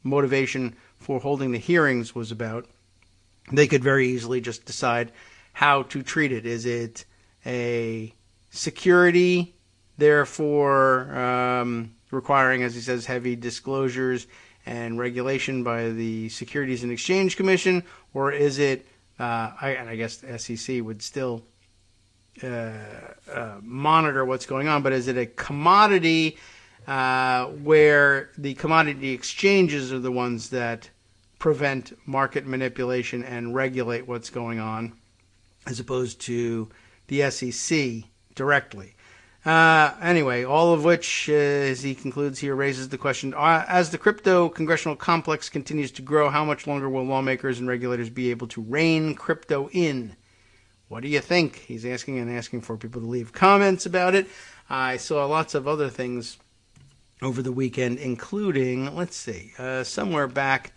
motivation for holding the hearings was about, they could very easily just decide how to treat it. Is it a security, therefore requiring, as he says, heavy disclosures and regulation by the Securities and Exchange Commission, or is it, I guess the SEC would still monitor what's going on, but is it a commodity where the commodity exchanges are the ones that prevent market manipulation and regulate what's going on, as opposed to the SEC directly? Anyway, all of which, as he concludes here, raises the question, as the crypto congressional complex continues to grow, how much longer will lawmakers and regulators be able to rein crypto in? What do you think? He's asking for people to leave comments about it. I saw lots of other things over the weekend, including, somewhere back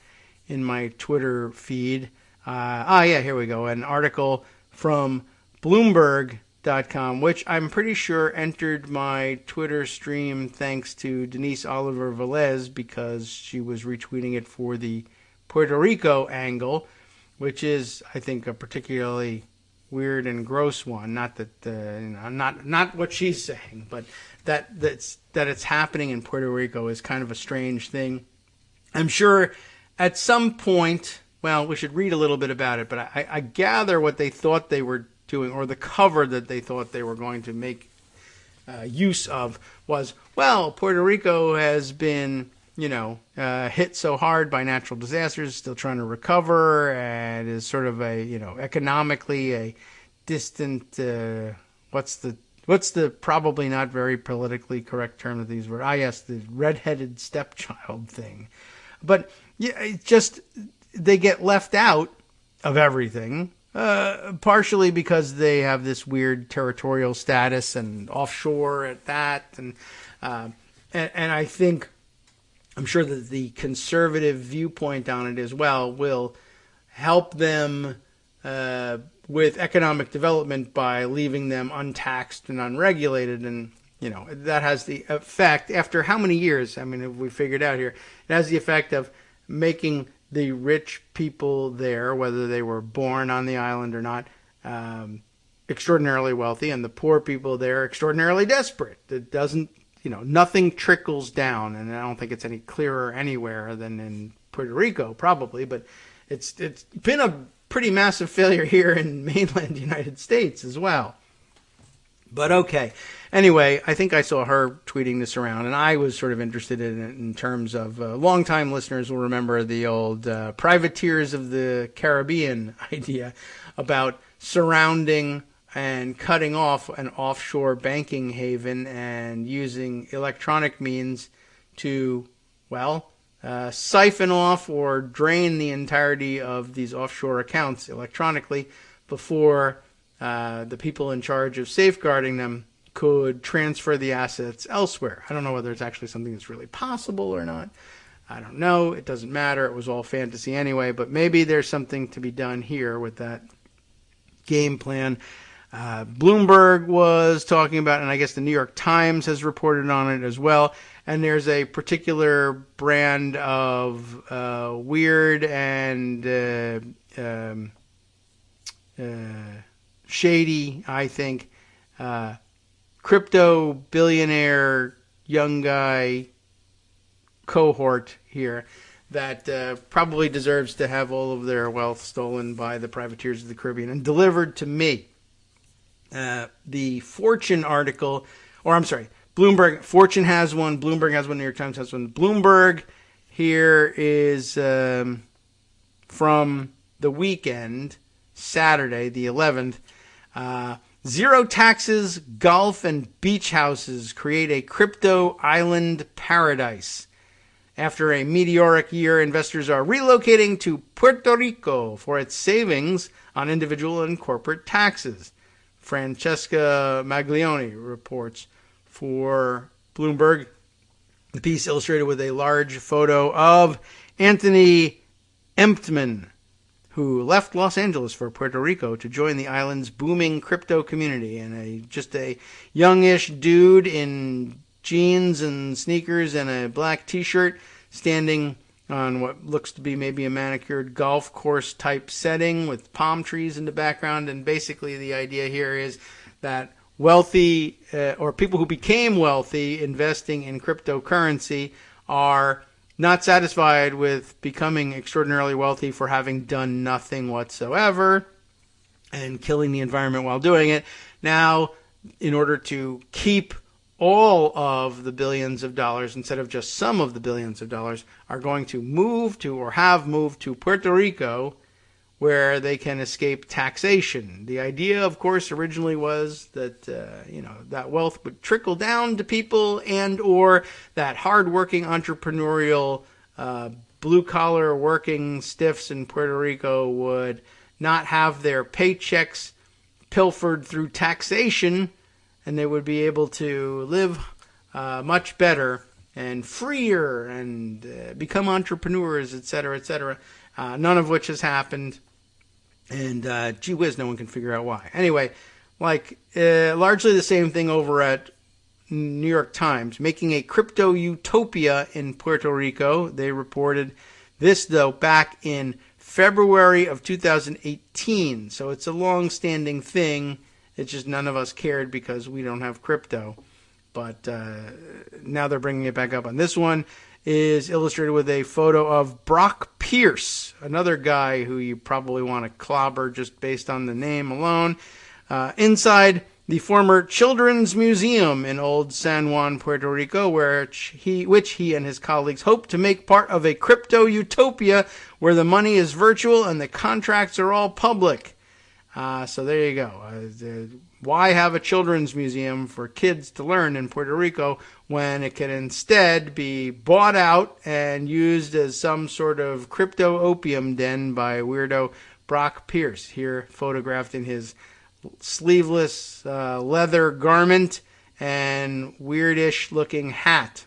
in my Twitter feed. Here we go. An article from Bloomberg.com, which I'm pretty sure entered my Twitter stream thanks to Denise Oliver Velez, because she was retweeting it for the Puerto Rico angle, which is, I think, a particularly weird and gross one. Not that not what she's saying, but that it's happening in Puerto Rico is kind of a strange thing. I'm sure at some point, we should read a little bit about it, but I gather what they thought they were doing, or the cover that they thought they were going to make use of, was, Puerto Rico has been hit so hard by natural disasters, still trying to recover, and is sort of economically a distant, what's the probably not very politically correct term that these were? Yes, the redheaded stepchild thing. But it's just, they get left out of everything, partially because they have this weird territorial status and offshore at that, and I think, I'm sure that the conservative viewpoint on it as well will help them with economic development by leaving them untaxed and unregulated. And, that has the effect, after how many years, have we figured out here, it has the effect of making the rich people there, whether they were born on the island or not, extraordinarily wealthy, and the poor people there extraordinarily desperate. It doesn't, nothing trickles down, and I don't think it's any clearer anywhere than in Puerto Rico, probably, but it's been a pretty massive failure here in mainland United States as well. But okay. Anyway, I think I saw her tweeting this around, and I was sort of interested in it in terms of longtime listeners will remember the old privateers of the Caribbean idea about surrounding and cutting off an offshore banking haven and using electronic means to, siphon off or drain the entirety of these offshore accounts electronically before the people in charge of safeguarding them could transfer the assets elsewhere. I don't know whether it's actually something that's really possible or not. I don't know. It doesn't matter. It was all fantasy anyway, but maybe there's something to be done here with that game plan. Bloomberg was talking about, and I guess the New York Times has reported on it as well. And there's a particular brand of weird and shady, I think, crypto billionaire young guy cohort here that probably deserves to have all of their wealth stolen by the privateers of the Caribbean and delivered to me. The Fortune article, Bloomberg, Fortune has one, Bloomberg has one, New York Times has one. Bloomberg here is from the weekend, Saturday, the 11th. Zero taxes, golf, and beach houses create a crypto island paradise. After a meteoric year, investors are relocating to Puerto Rico for its savings on individual and corporate taxes. Francesca Maglione reports for Bloomberg. The piece illustrated with a large photo of Anthony Emptman, who left Los Angeles for Puerto Rico to join the island's booming crypto community, and just a youngish dude in jeans and sneakers and a black t-shirt standing on what looks to be maybe a manicured golf course type setting with palm trees in the background. And basically the idea here is that wealthy or people who became wealthy investing in cryptocurrency are not satisfied with becoming extraordinarily wealthy for having done nothing whatsoever and killing the environment while doing it. Now, in order to keep all of the billions of dollars instead of just some of the billions of dollars, are going to move to or have moved to Puerto Rico, where they can escape taxation. The idea, of course, originally was that that wealth would trickle down to people, and or that hardworking entrepreneurial blue-collar working stiffs in Puerto Rico would not have their paychecks pilfered through taxation, and they would be able to live much better and freer and become entrepreneurs, etc., etc. None of which has happened. And gee whiz, no one can figure out why. Anyway, largely the same thing over at New York Times, making a crypto utopia in Puerto Rico. They reported this, though, back in February of 2018. So it's a long-standing thing. It's just none of us cared because we don't have crypto. But now they're bringing it back up. And this one is illustrated with a photo of Brock Pierce, another guy who you probably want to clobber just based on the name alone, inside the former Children's Museum in Old San Juan, Puerto Rico, which he and his colleagues hope to make part of a crypto utopia where the money is virtual and the contracts are all public. So there you go. Why have a children's museum for kids to learn in Puerto Rico when it can instead be bought out and used as some sort of crypto opium den by weirdo Brock Pierce, here photographed in his sleeveless leather garment and weirdish looking hat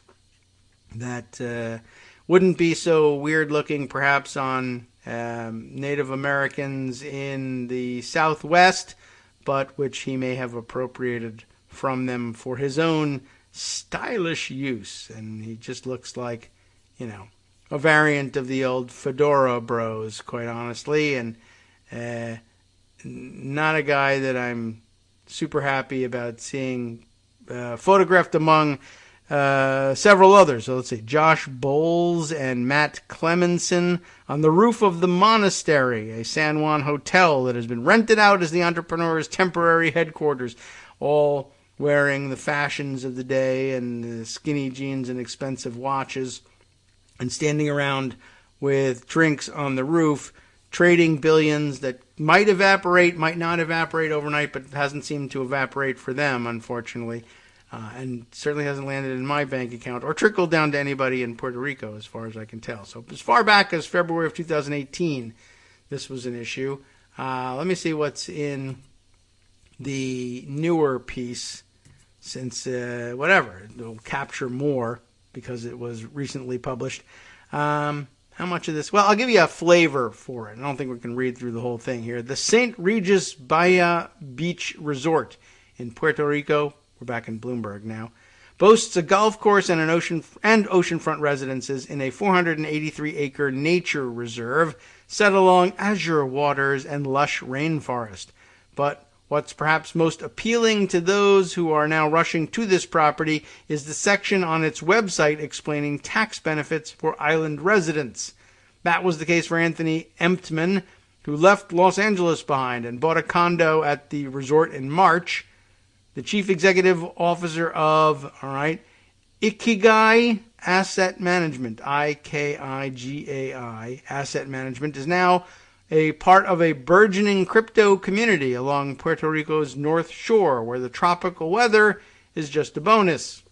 that wouldn't be so weird looking perhaps on Native Americans in the Southwest, but which he may have appropriated from them for his own stylish use. And he just looks like, a variant of the old Fedora Bros, quite honestly, and not a guy that I'm super happy about seeing photographed among several others. So let's see, Josh Bowles and Matt Clemenson on the roof of the Monastery, a San Juan hotel that has been rented out as the entrepreneur's temporary headquarters, all wearing the fashions of the day and the skinny jeans and expensive watches, and standing around with drinks on the roof, trading billions that might evaporate, might not evaporate overnight, but hasn't seemed to evaporate for them, unfortunately. And certainly hasn't landed in my bank account or trickled down to anybody in Puerto Rico, as far as I can tell. So as far back as February of 2018, this was an issue. Let me see what's in the newer piece, since it'll capture more because it was recently published. How much of this? Well, I'll give you a flavor for it. I don't think we can read through the whole thing here. The St. Regis Bahia Beach Resort in Puerto Rico, we're back in Bloomberg now, boasts a golf course and oceanfront residences in a 483-acre nature reserve set along azure waters and lush rainforest. But what's perhaps most appealing to those who are now rushing to this property is the section on its website explaining tax benefits for island residents. That was the case for Anthony Emptman, who left Los Angeles behind and bought a condo at the resort in March. The chief executive officer of, Ikigai Asset Management, Ikigai Asset Management, is now a part of a burgeoning crypto community along Puerto Rico's North Shore, where the tropical weather is just a bonus.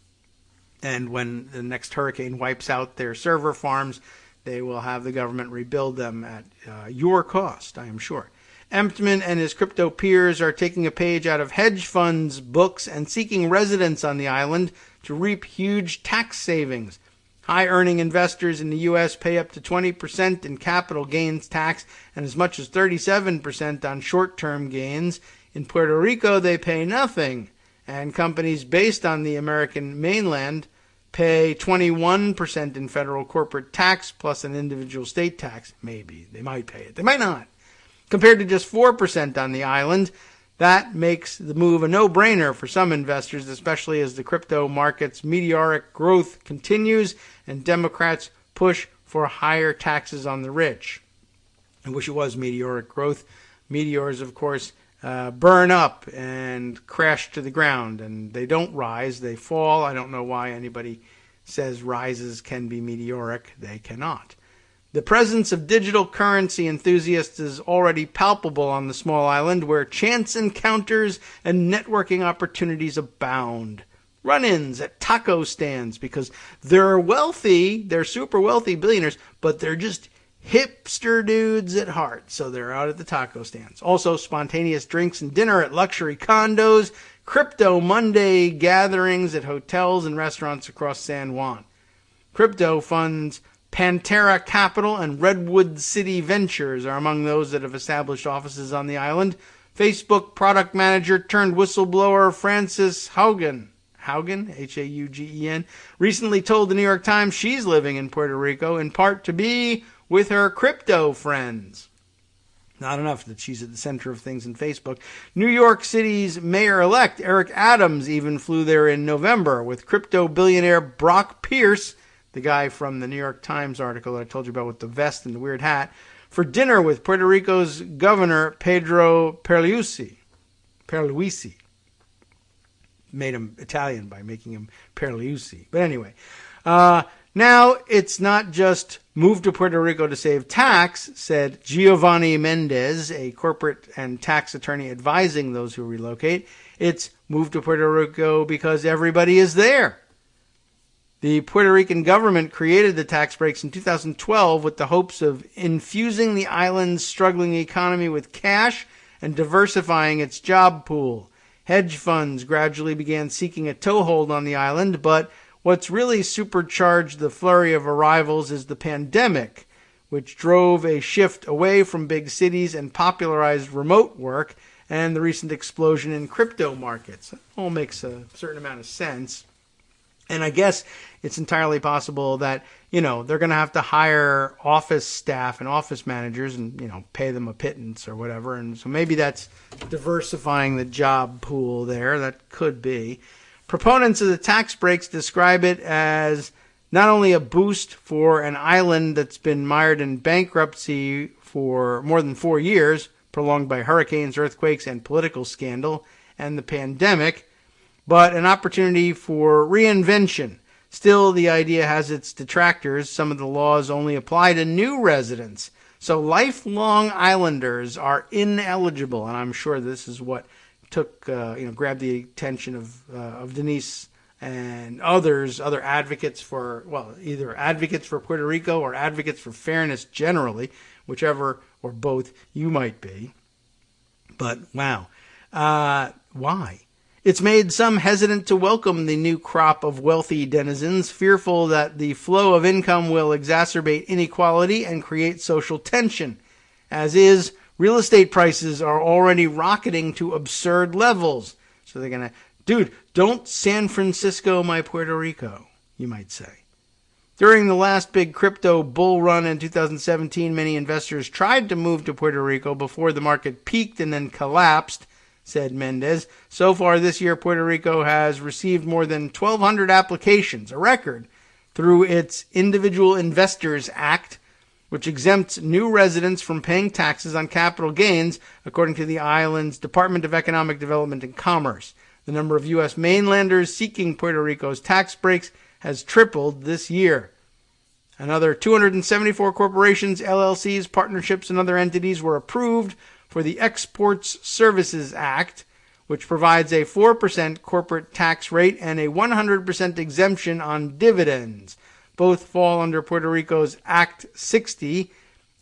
And when the next hurricane wipes out their server farms, they will have the government rebuild them at your cost, I am sure. Emptman and his crypto peers are taking a page out of hedge funds' books and seeking residence on the island to reap huge tax savings. High-earning investors in the U.S. pay up to 20% in capital gains tax and as much as 37% on short-term gains. In Puerto Rico, they pay nothing, and companies based on the American mainland pay 21% in federal corporate tax plus an individual state tax. Maybe. They might pay it. They might not. Compared to just 4% on the island, that makes the move a no-brainer for some investors, especially as the crypto market's meteoric growth continues and Democrats push for higher taxes on the rich. I wish it was meteoric growth. Meteors, of course, burn up and crash to the ground, and they don't rise, they fall. I don't know why anybody says rises can be meteoric. They cannot. The presence of digital currency enthusiasts is already palpable on the small island, where chance encounters and networking opportunities abound. Run-ins at taco stands, because they're wealthy, they're super wealthy billionaires, but they're just hipster dudes at heart, so they're out at the taco stands. Also, spontaneous drinks and dinner at luxury condos, Crypto Monday gatherings at hotels and restaurants across San Juan. Crypto funds Pantera Capital and Redwood City Ventures are among those that have established offices on the island. Facebook product manager turned whistleblower Frances Haugen, Haugen, recently told the New York Times she's living in Puerto Rico in part to be with her crypto friends. Not enough that she's at the center of things in Facebook. New York City's mayor-elect Eric Adams even flew there in November with crypto billionaire Brock Pierce, the guy from the New York Times article that I told you about with the vest and the weird hat, for dinner with Puerto Rico's governor Pedro Pierluisi. Made him Italian by making him Pierluisi. But anyway, now it's not just move to Puerto Rico to save tax, said Giovanni Mendez, a corporate and tax attorney advising those who relocate. It's move to Puerto Rico because everybody is there. The Puerto Rican government created the tax breaks in 2012 with the hopes of infusing the island's struggling economy with cash and diversifying its job pool. Hedge funds gradually began seeking a toehold on the island, but what's really supercharged the flurry of arrivals is the pandemic, which drove a shift away from big cities and popularized remote work, and the recent explosion in crypto markets. It all makes a certain amount of sense. And I guess it's entirely possible that, they're going to have to hire office staff and office managers and, pay them a pittance or whatever. And so maybe that's diversifying the job pool there. That could be. Proponents of the tax breaks describe it as not only a boost for an island that's been mired in bankruptcy for more than 4 years, prolonged by hurricanes, earthquakes, and political scandal, and the pandemic, but an opportunity for reinvention. Still, the idea has its detractors. Some of the laws only apply to new residents. So lifelong islanders are ineligible, and I'm sure this is what grabbed the attention of Denise and other advocates for, either advocates for Puerto Rico or advocates for fairness generally, whichever or both you might be. But wow, why? It's made some hesitant to welcome the new crop of wealthy denizens, fearful that the flow of income will exacerbate inequality and create social tension. As is, real estate prices are already rocketing to absurd levels. So they're going to, dude, don't San Francisco my Puerto Rico, you might say. During the last big crypto bull run in 2017, many investors tried to move to Puerto Rico before the market peaked and then collapsed, said Mendez. So far this year, Puerto Rico has received more than 1,200 applications, a record, through its Individual Investors Act, which exempts new residents from paying taxes on capital gains, according to the island's Department of Economic Development and Commerce. The number of U.S. mainlanders seeking Puerto Rico's tax breaks has tripled this year. Another 274 corporations, LLCs, partnerships, and other entities were approved for the Exports Services Act, which provides a 4% corporate tax rate and a 100% exemption on dividends. Both fall under Puerto Rico's Act 60,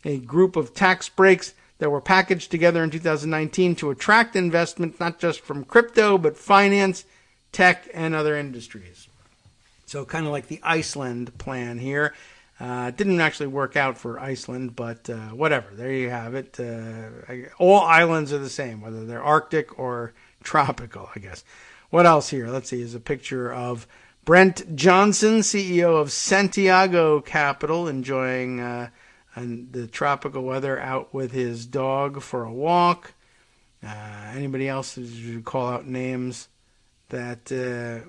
a group of tax breaks that were packaged together in 2019 to attract investment not just from crypto, but finance, tech, and other industries. So kind of like the Iceland plan here. Didn't actually work out for Iceland, but whatever. There you have it. All islands are the same, whether they're Arctic or tropical, I guess. What else here? Let's see. Is a picture of Brent Johnson, CEO of Santiago Capital, enjoying the tropical weather out with his dog for a walk. Anybody else who call out names that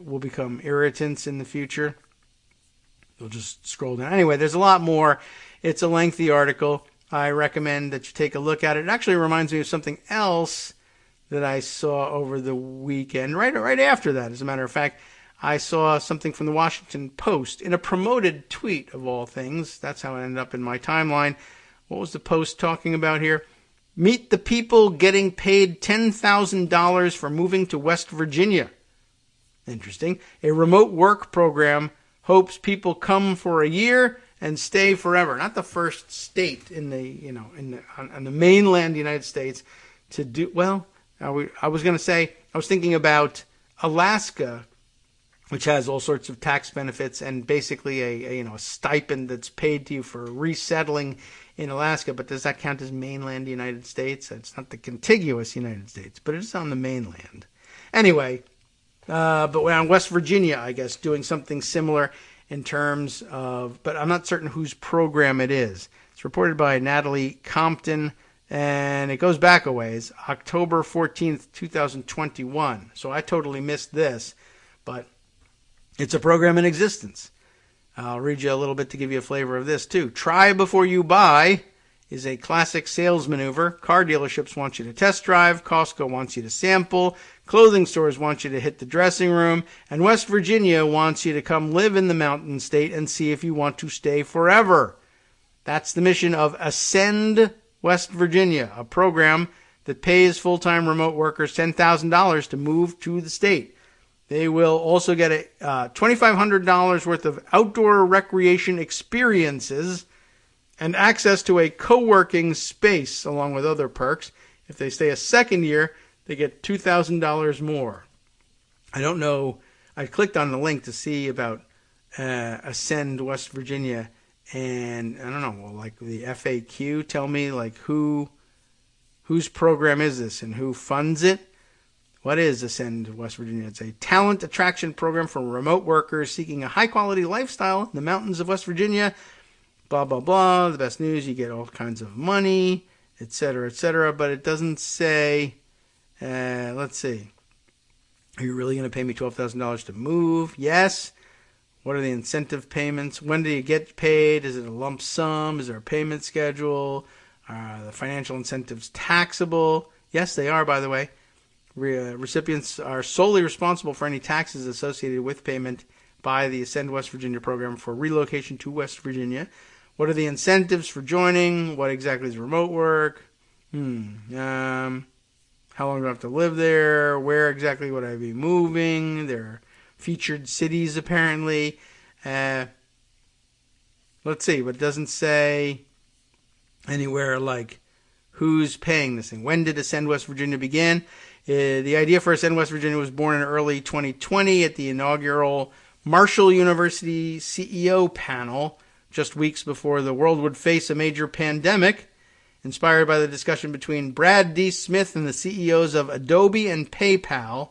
will become irritants in the future? We'll just scroll down. Anyway, there's a lot more. It's a lengthy article. I recommend that you take a look at it. It actually reminds me of something else that I saw over the weekend. Right after that, as a matter of fact, I saw something from the Washington Post in a promoted tweet of all things. That's how it ended up in my timeline. What was the Post talking about here? Meet the people getting paid $10,000 for moving to West Virginia. Interesting. A remote work program hopes people come for a year and stay forever. Not the first state in on the mainland United States to do well. I was thinking about Alaska, which has all sorts of tax benefits and basically a stipend that's paid to you for resettling in Alaska. But does that count as mainland United States? It's not the contiguous United States, but it's on the mainland. Anyway. But we're on West Virginia, I guess, doing something similar in terms of, but I'm not certain whose program it is. It's reported by Natalie Compton, and it goes back a ways, October 14th, 2021. So I totally missed this, but it's a program in existence. I'll read you a little bit to give you a flavor of this, too. Try before you buy is a classic sales maneuver. Car dealerships want you to test drive. Costco wants you to sample. Clothing stores want you to hit the dressing room. And West Virginia wants you to come live in the mountain state and see if you want to stay forever. That's the mission of Ascend West Virginia, a program that pays full-time remote workers $10,000 to move to the state. They will also get a $2,500 worth of outdoor recreation experiences and access to a co-working space, along with other perks. If they stay a second year, they get $2,000 more. I don't know. I clicked on the link to see about Ascend West Virginia, And I don't know, well, like the FAQ, tell me like whose program is this and who funds it? What is Ascend West Virginia? It's a talent attraction program for remote workers seeking a high-quality lifestyle in the mountains of West Virginia. Blah, blah, blah. The best news, you get all kinds of money, etc., etc. But it doesn't say, let's see. Are you really going to pay me $12,000 to move? Yes. What are the incentive payments? When do you get paid? Is it a lump sum? Is there a payment schedule? Are the financial incentives taxable? Yes, they are, by the way. Recipients are solely responsible for any taxes associated with payment by the Ascend West Virginia program for relocation to West Virginia. What are the incentives for joining? What exactly is remote work? How long do I have to live there? Where exactly would I be moving? There are featured cities, apparently. Let's see, but it doesn't say anywhere like who's paying this thing. When did Ascend West Virginia begin? The idea for Ascend West Virginia was born in early 2020 at the inaugural Marshall University CEO panel, just weeks before the world would face a major pandemic, inspired by the discussion between Brad D. Smith and the CEOs of Adobe and PayPal.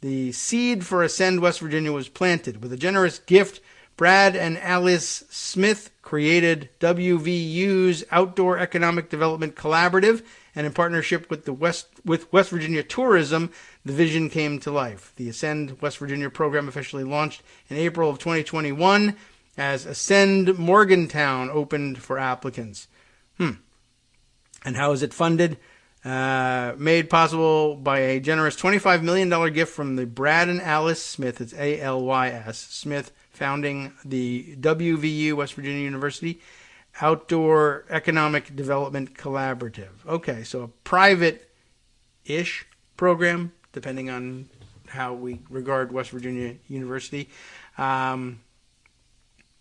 The seed for Ascend West Virginia was planted. With a generous gift, Brad and Alice Smith created WVU's Outdoor Economic Development Collaborative, and in partnership with West Virginia Tourism, the vision came to life. The Ascend West Virginia program officially launched in April of 2021 as Ascend Morgantown opened for applicants. And how is it funded? Made possible by a generous $25 million gift from the Brad and Alice Smith, it's ALYS, Smith, founding the WVU, West Virginia University, Outdoor Economic Development Collaborative. Okay, so a private-ish program, depending on how we regard West Virginia University.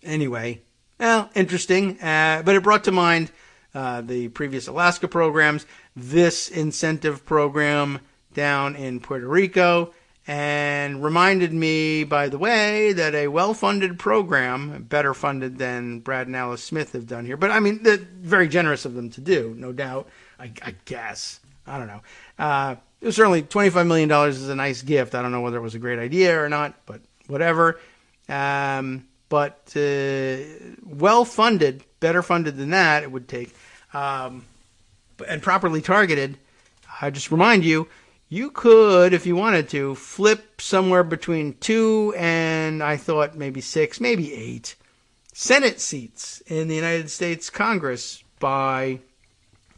Anyway, well, interesting. But it brought to mind the previous Alaska programs, this incentive program down in Puerto Rico, and reminded me, by the way, that a well-funded program, better funded than Brad and Alice Smith have done here, but I mean, they're very generous of them to do, no doubt, I guess. I don't know. It was certainly $25 million is a nice gift. I don't know whether it was a great idea or not, but whatever. But well-funded, better funded than that, it would take, and properly targeted. I just remind you, you could, if you wanted to, flip somewhere between 2 and I thought maybe 6, maybe 8 Senate seats in the United States Congress by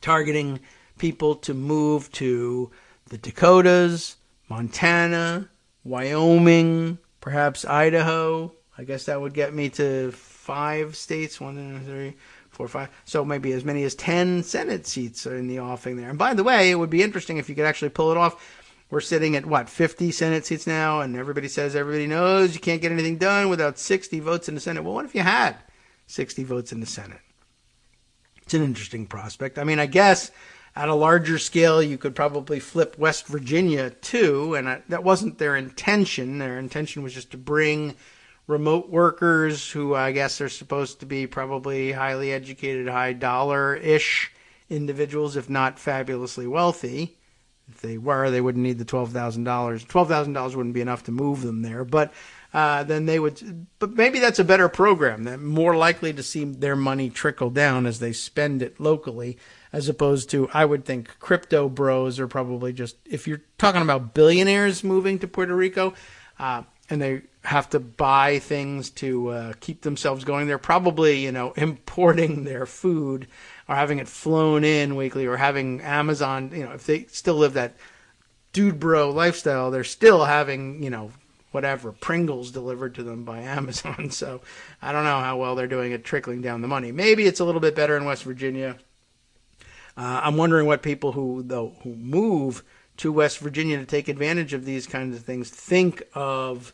targeting people to move to the Dakotas, Montana, Wyoming, perhaps Idaho. I guess that would get me to 5 states, 1, 2, 3, 4, 5. So maybe as many as 10 Senate seats are in the offing there. And by the way, it would be interesting if you could actually pull it off. We're sitting at, 50 Senate seats now, and everybody knows you can't get anything done without 60 votes in the Senate. Well, what if you had 60 votes in the Senate? It's an interesting prospect. I mean, I guess at a larger scale, you could probably flip West Virginia too, and that wasn't their intention. Their intention was just to bring remote workers who I guess are supposed to be probably highly educated, high dollar-ish individuals, if not fabulously wealthy. If they were, they wouldn't need the $12,000. $12,000 wouldn't be enough to move them there, but then they would. But maybe that's a better program. They're more likely to see their money trickle down as they spend it locally, as opposed to, I would think, crypto bros are probably just, if you're talking about billionaires moving to Puerto Rico, and they have to buy things to keep themselves going, they're probably, importing their food or having it flown in weekly, or having Amazon, if they still live that dude bro lifestyle, they're still having, whatever, Pringles delivered to them by Amazon. So I don't know how well they're doing at trickling down the money. Maybe it's a little bit better in West Virginia. I'm wondering what people who move to West Virginia to take advantage of these kinds of things think of,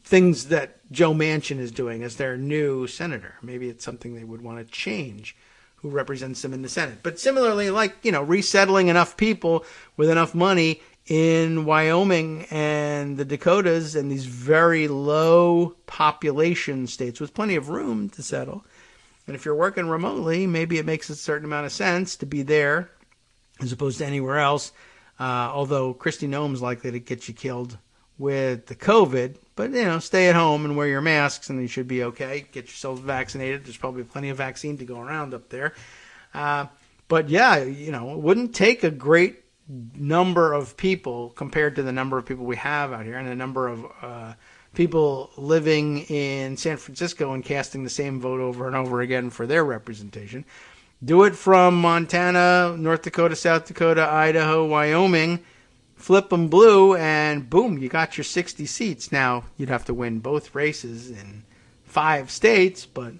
things that Joe Manchin is doing as their new senator. Maybe it's something they would want to change, who represents them in the Senate. But similarly, resettling enough people with enough money in Wyoming and the Dakotas and these very low population states with plenty of room to settle. And if you're working remotely, maybe it makes a certain amount of sense to be there as opposed to anywhere else. Although Kristi Noem's likely to get you killed with the COVID. But, stay at home and wear your masks and you should be okay. Get yourselves vaccinated. There's probably plenty of vaccine to go around up there. But, yeah, it wouldn't take a great number of people compared to the number of people we have out here and the number of people living in San Francisco and casting the same vote over and over again for their representation. Do it from Montana, North Dakota, South Dakota, Idaho, Wyoming, flip them blue, and boom, you got your 60 seats. Now, you'd have to win both races in 5 states, but,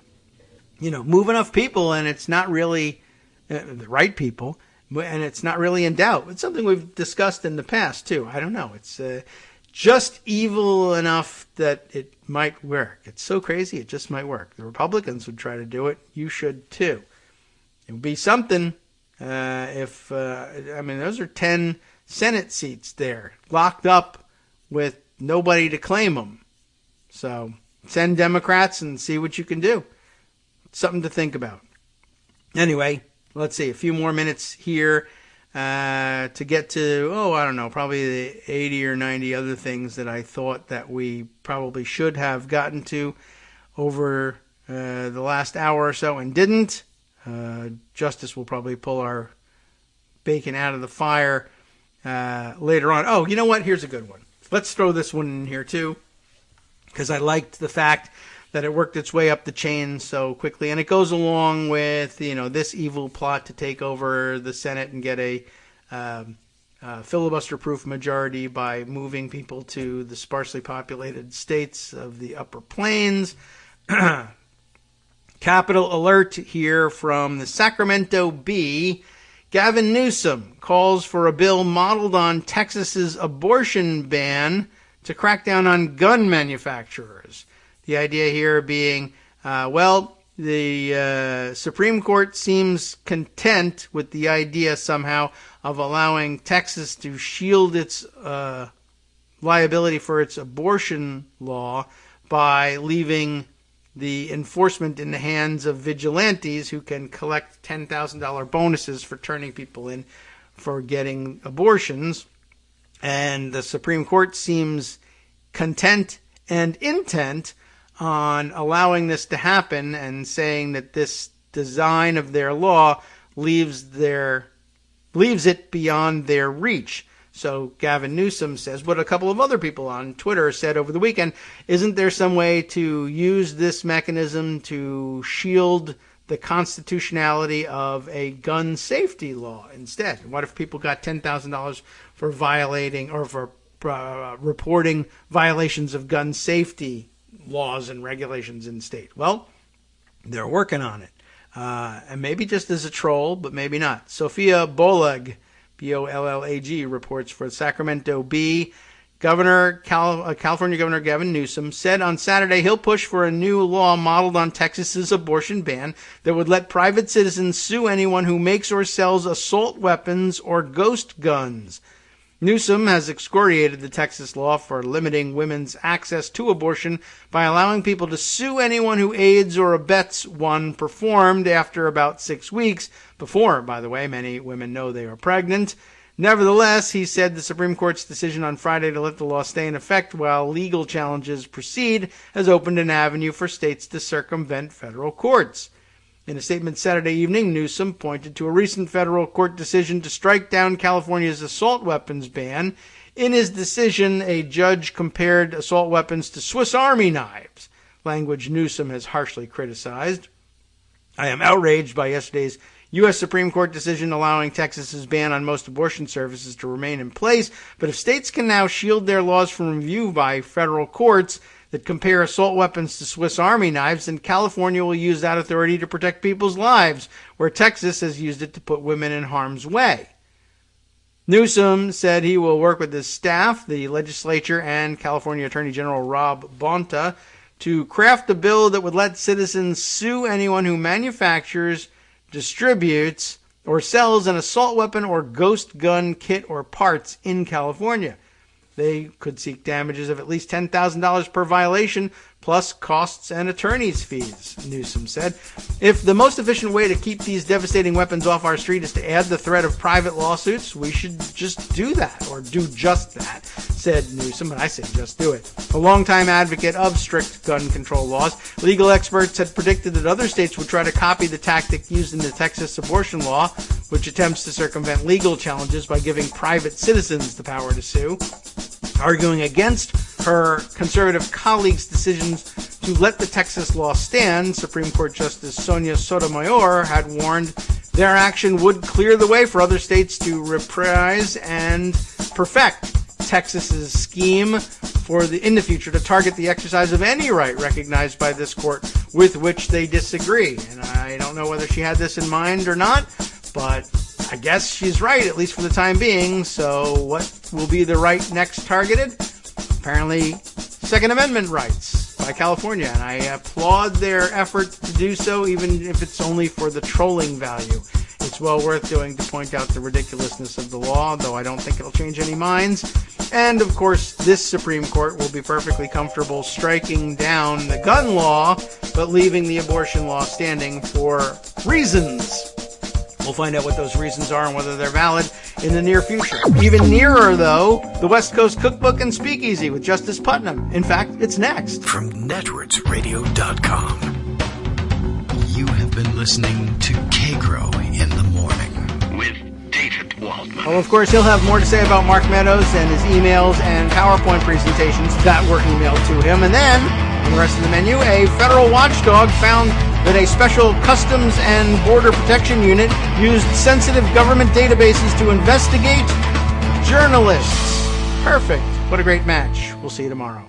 move enough people and it's not really the right people, and it's not really in doubt. It's something we've discussed in the past, too. I don't know. It's just evil enough that it might work. It's so crazy, it just might work. The Republicans would try to do it. You should, too. It would be something if, those are 10 Senate seats there, locked up with nobody to claim them. So send Democrats and see what you can do. Something to think about. Anyway, let's see, a few more minutes here to get to, probably the 80 or 90 other things that I thought that we probably should have gotten to over the last hour or so and didn't. Justice will probably pull our bacon out of the fire later on. Oh, you know what? Here's a good one. Let's throw this one in here too, because I liked the fact that it worked its way up the chain so quickly, and it goes along with this evil plot to take over the Senate and get a filibuster-proof majority by moving people to the sparsely populated states of the Upper Plains. Capital alert here from the Sacramento Bee. Gavin Newsom calls for a bill modeled on Texas's abortion ban to crack down on gun manufacturers. The idea here being, the Supreme Court seems content with the idea somehow of allowing Texas to shield its liability for its abortion law by leaving the enforcement in the hands of vigilantes who can collect $10,000 bonuses for turning people in for getting abortions. And the Supreme Court seems content and intent on allowing this to happen and saying that this design of their law leaves it beyond their reach. So Gavin Newsom says what a couple of other people on Twitter said over the weekend: isn't there some way to use this mechanism to shield the constitutionality of a gun safety law instead? What if people got $10,000 for violating or for reporting violations of gun safety laws and regulations in state? Well, they're working on it. And maybe just as a troll, but maybe not. Sophia Bollag, B-O-L-L-A-G, reports for Sacramento Bee. California Governor Gavin Newsom said on Saturday he'll push for a new law modeled on Texas's abortion ban that would let private citizens sue anyone who makes or sells assault weapons or ghost guns. Newsom has excoriated the Texas law for limiting women's access to abortion by allowing people to sue anyone who aids or abets one performed after about 6 weeks, before, by the way, many women know they are pregnant. Nevertheless, he said the Supreme Court's decision on Friday to let the law stay in effect while legal challenges proceed has opened an avenue for states to circumvent federal courts. In a statement Saturday evening, Newsom pointed to a recent federal court decision to strike down California's assault weapons ban. In his decision, a judge compared assault weapons to Swiss Army knives, language Newsom has harshly criticized. I am outraged by yesterday's U.S. Supreme Court decision allowing Texas's ban on most abortion services to remain in place, but if states can now shield their laws from review by federal courts that compare assault weapons to Swiss Army knives, then California will use that authority to protect people's lives, where Texas has used it to put women in harm's way. Newsom said he will work with his staff, the legislature, and California Attorney General Rob Bonta to craft a bill that would let citizens sue anyone who manufactures, distributes, or sells an assault weapon or ghost gun kit or parts in California. They could seek damages of at least $10,000 per violation, plus costs and attorney's fees, Newsom said. If the most efficient way to keep these devastating weapons off our street is to add the threat of private lawsuits, we should just do that, or do just that, said Newsom, but I say just do it. A longtime advocate of strict gun control laws, legal experts had predicted that other states would try to copy the tactic used in the Texas abortion law, which attempts to circumvent legal challenges by giving private citizens the power to sue. Arguing against her conservative colleagues' decisions to let the Texas law stand, Supreme Court Justice Sonia Sotomayor had warned their action would clear the way for other states to reprise and perfect Texas's scheme in the future to target the exercise of any right recognized by this court with which they disagree. And I don't know whether she had this in mind or not, but I guess she's right, at least for the time being. So what will be the right next targeted? Apparently, Second Amendment rights by California. And I applaud their effort to do so, even if it's only for the trolling value. It's well worth doing to point out the ridiculousness of the law, though I don't think it'll change any minds. And, of course, this Supreme Court will be perfectly comfortable striking down the gun law, but leaving the abortion law standing for reasons. We'll find out what those reasons are and whether they're valid in the near future. Even nearer, though, the West Coast Cookbook and Speakeasy with Justice Putnam. In fact, it's next. From networksradio.com, you have been listening to Kagro in the Morning with David Waldman. Well, of course, he'll have more to say about Mark Meadows and his emails and PowerPoint presentations that were emailed to him. And then, on the rest of the menu, a federal watchdog found that a special Customs and Border Protection Unit used sensitive government databases to investigate journalists. Perfect. What a great match. We'll see you tomorrow.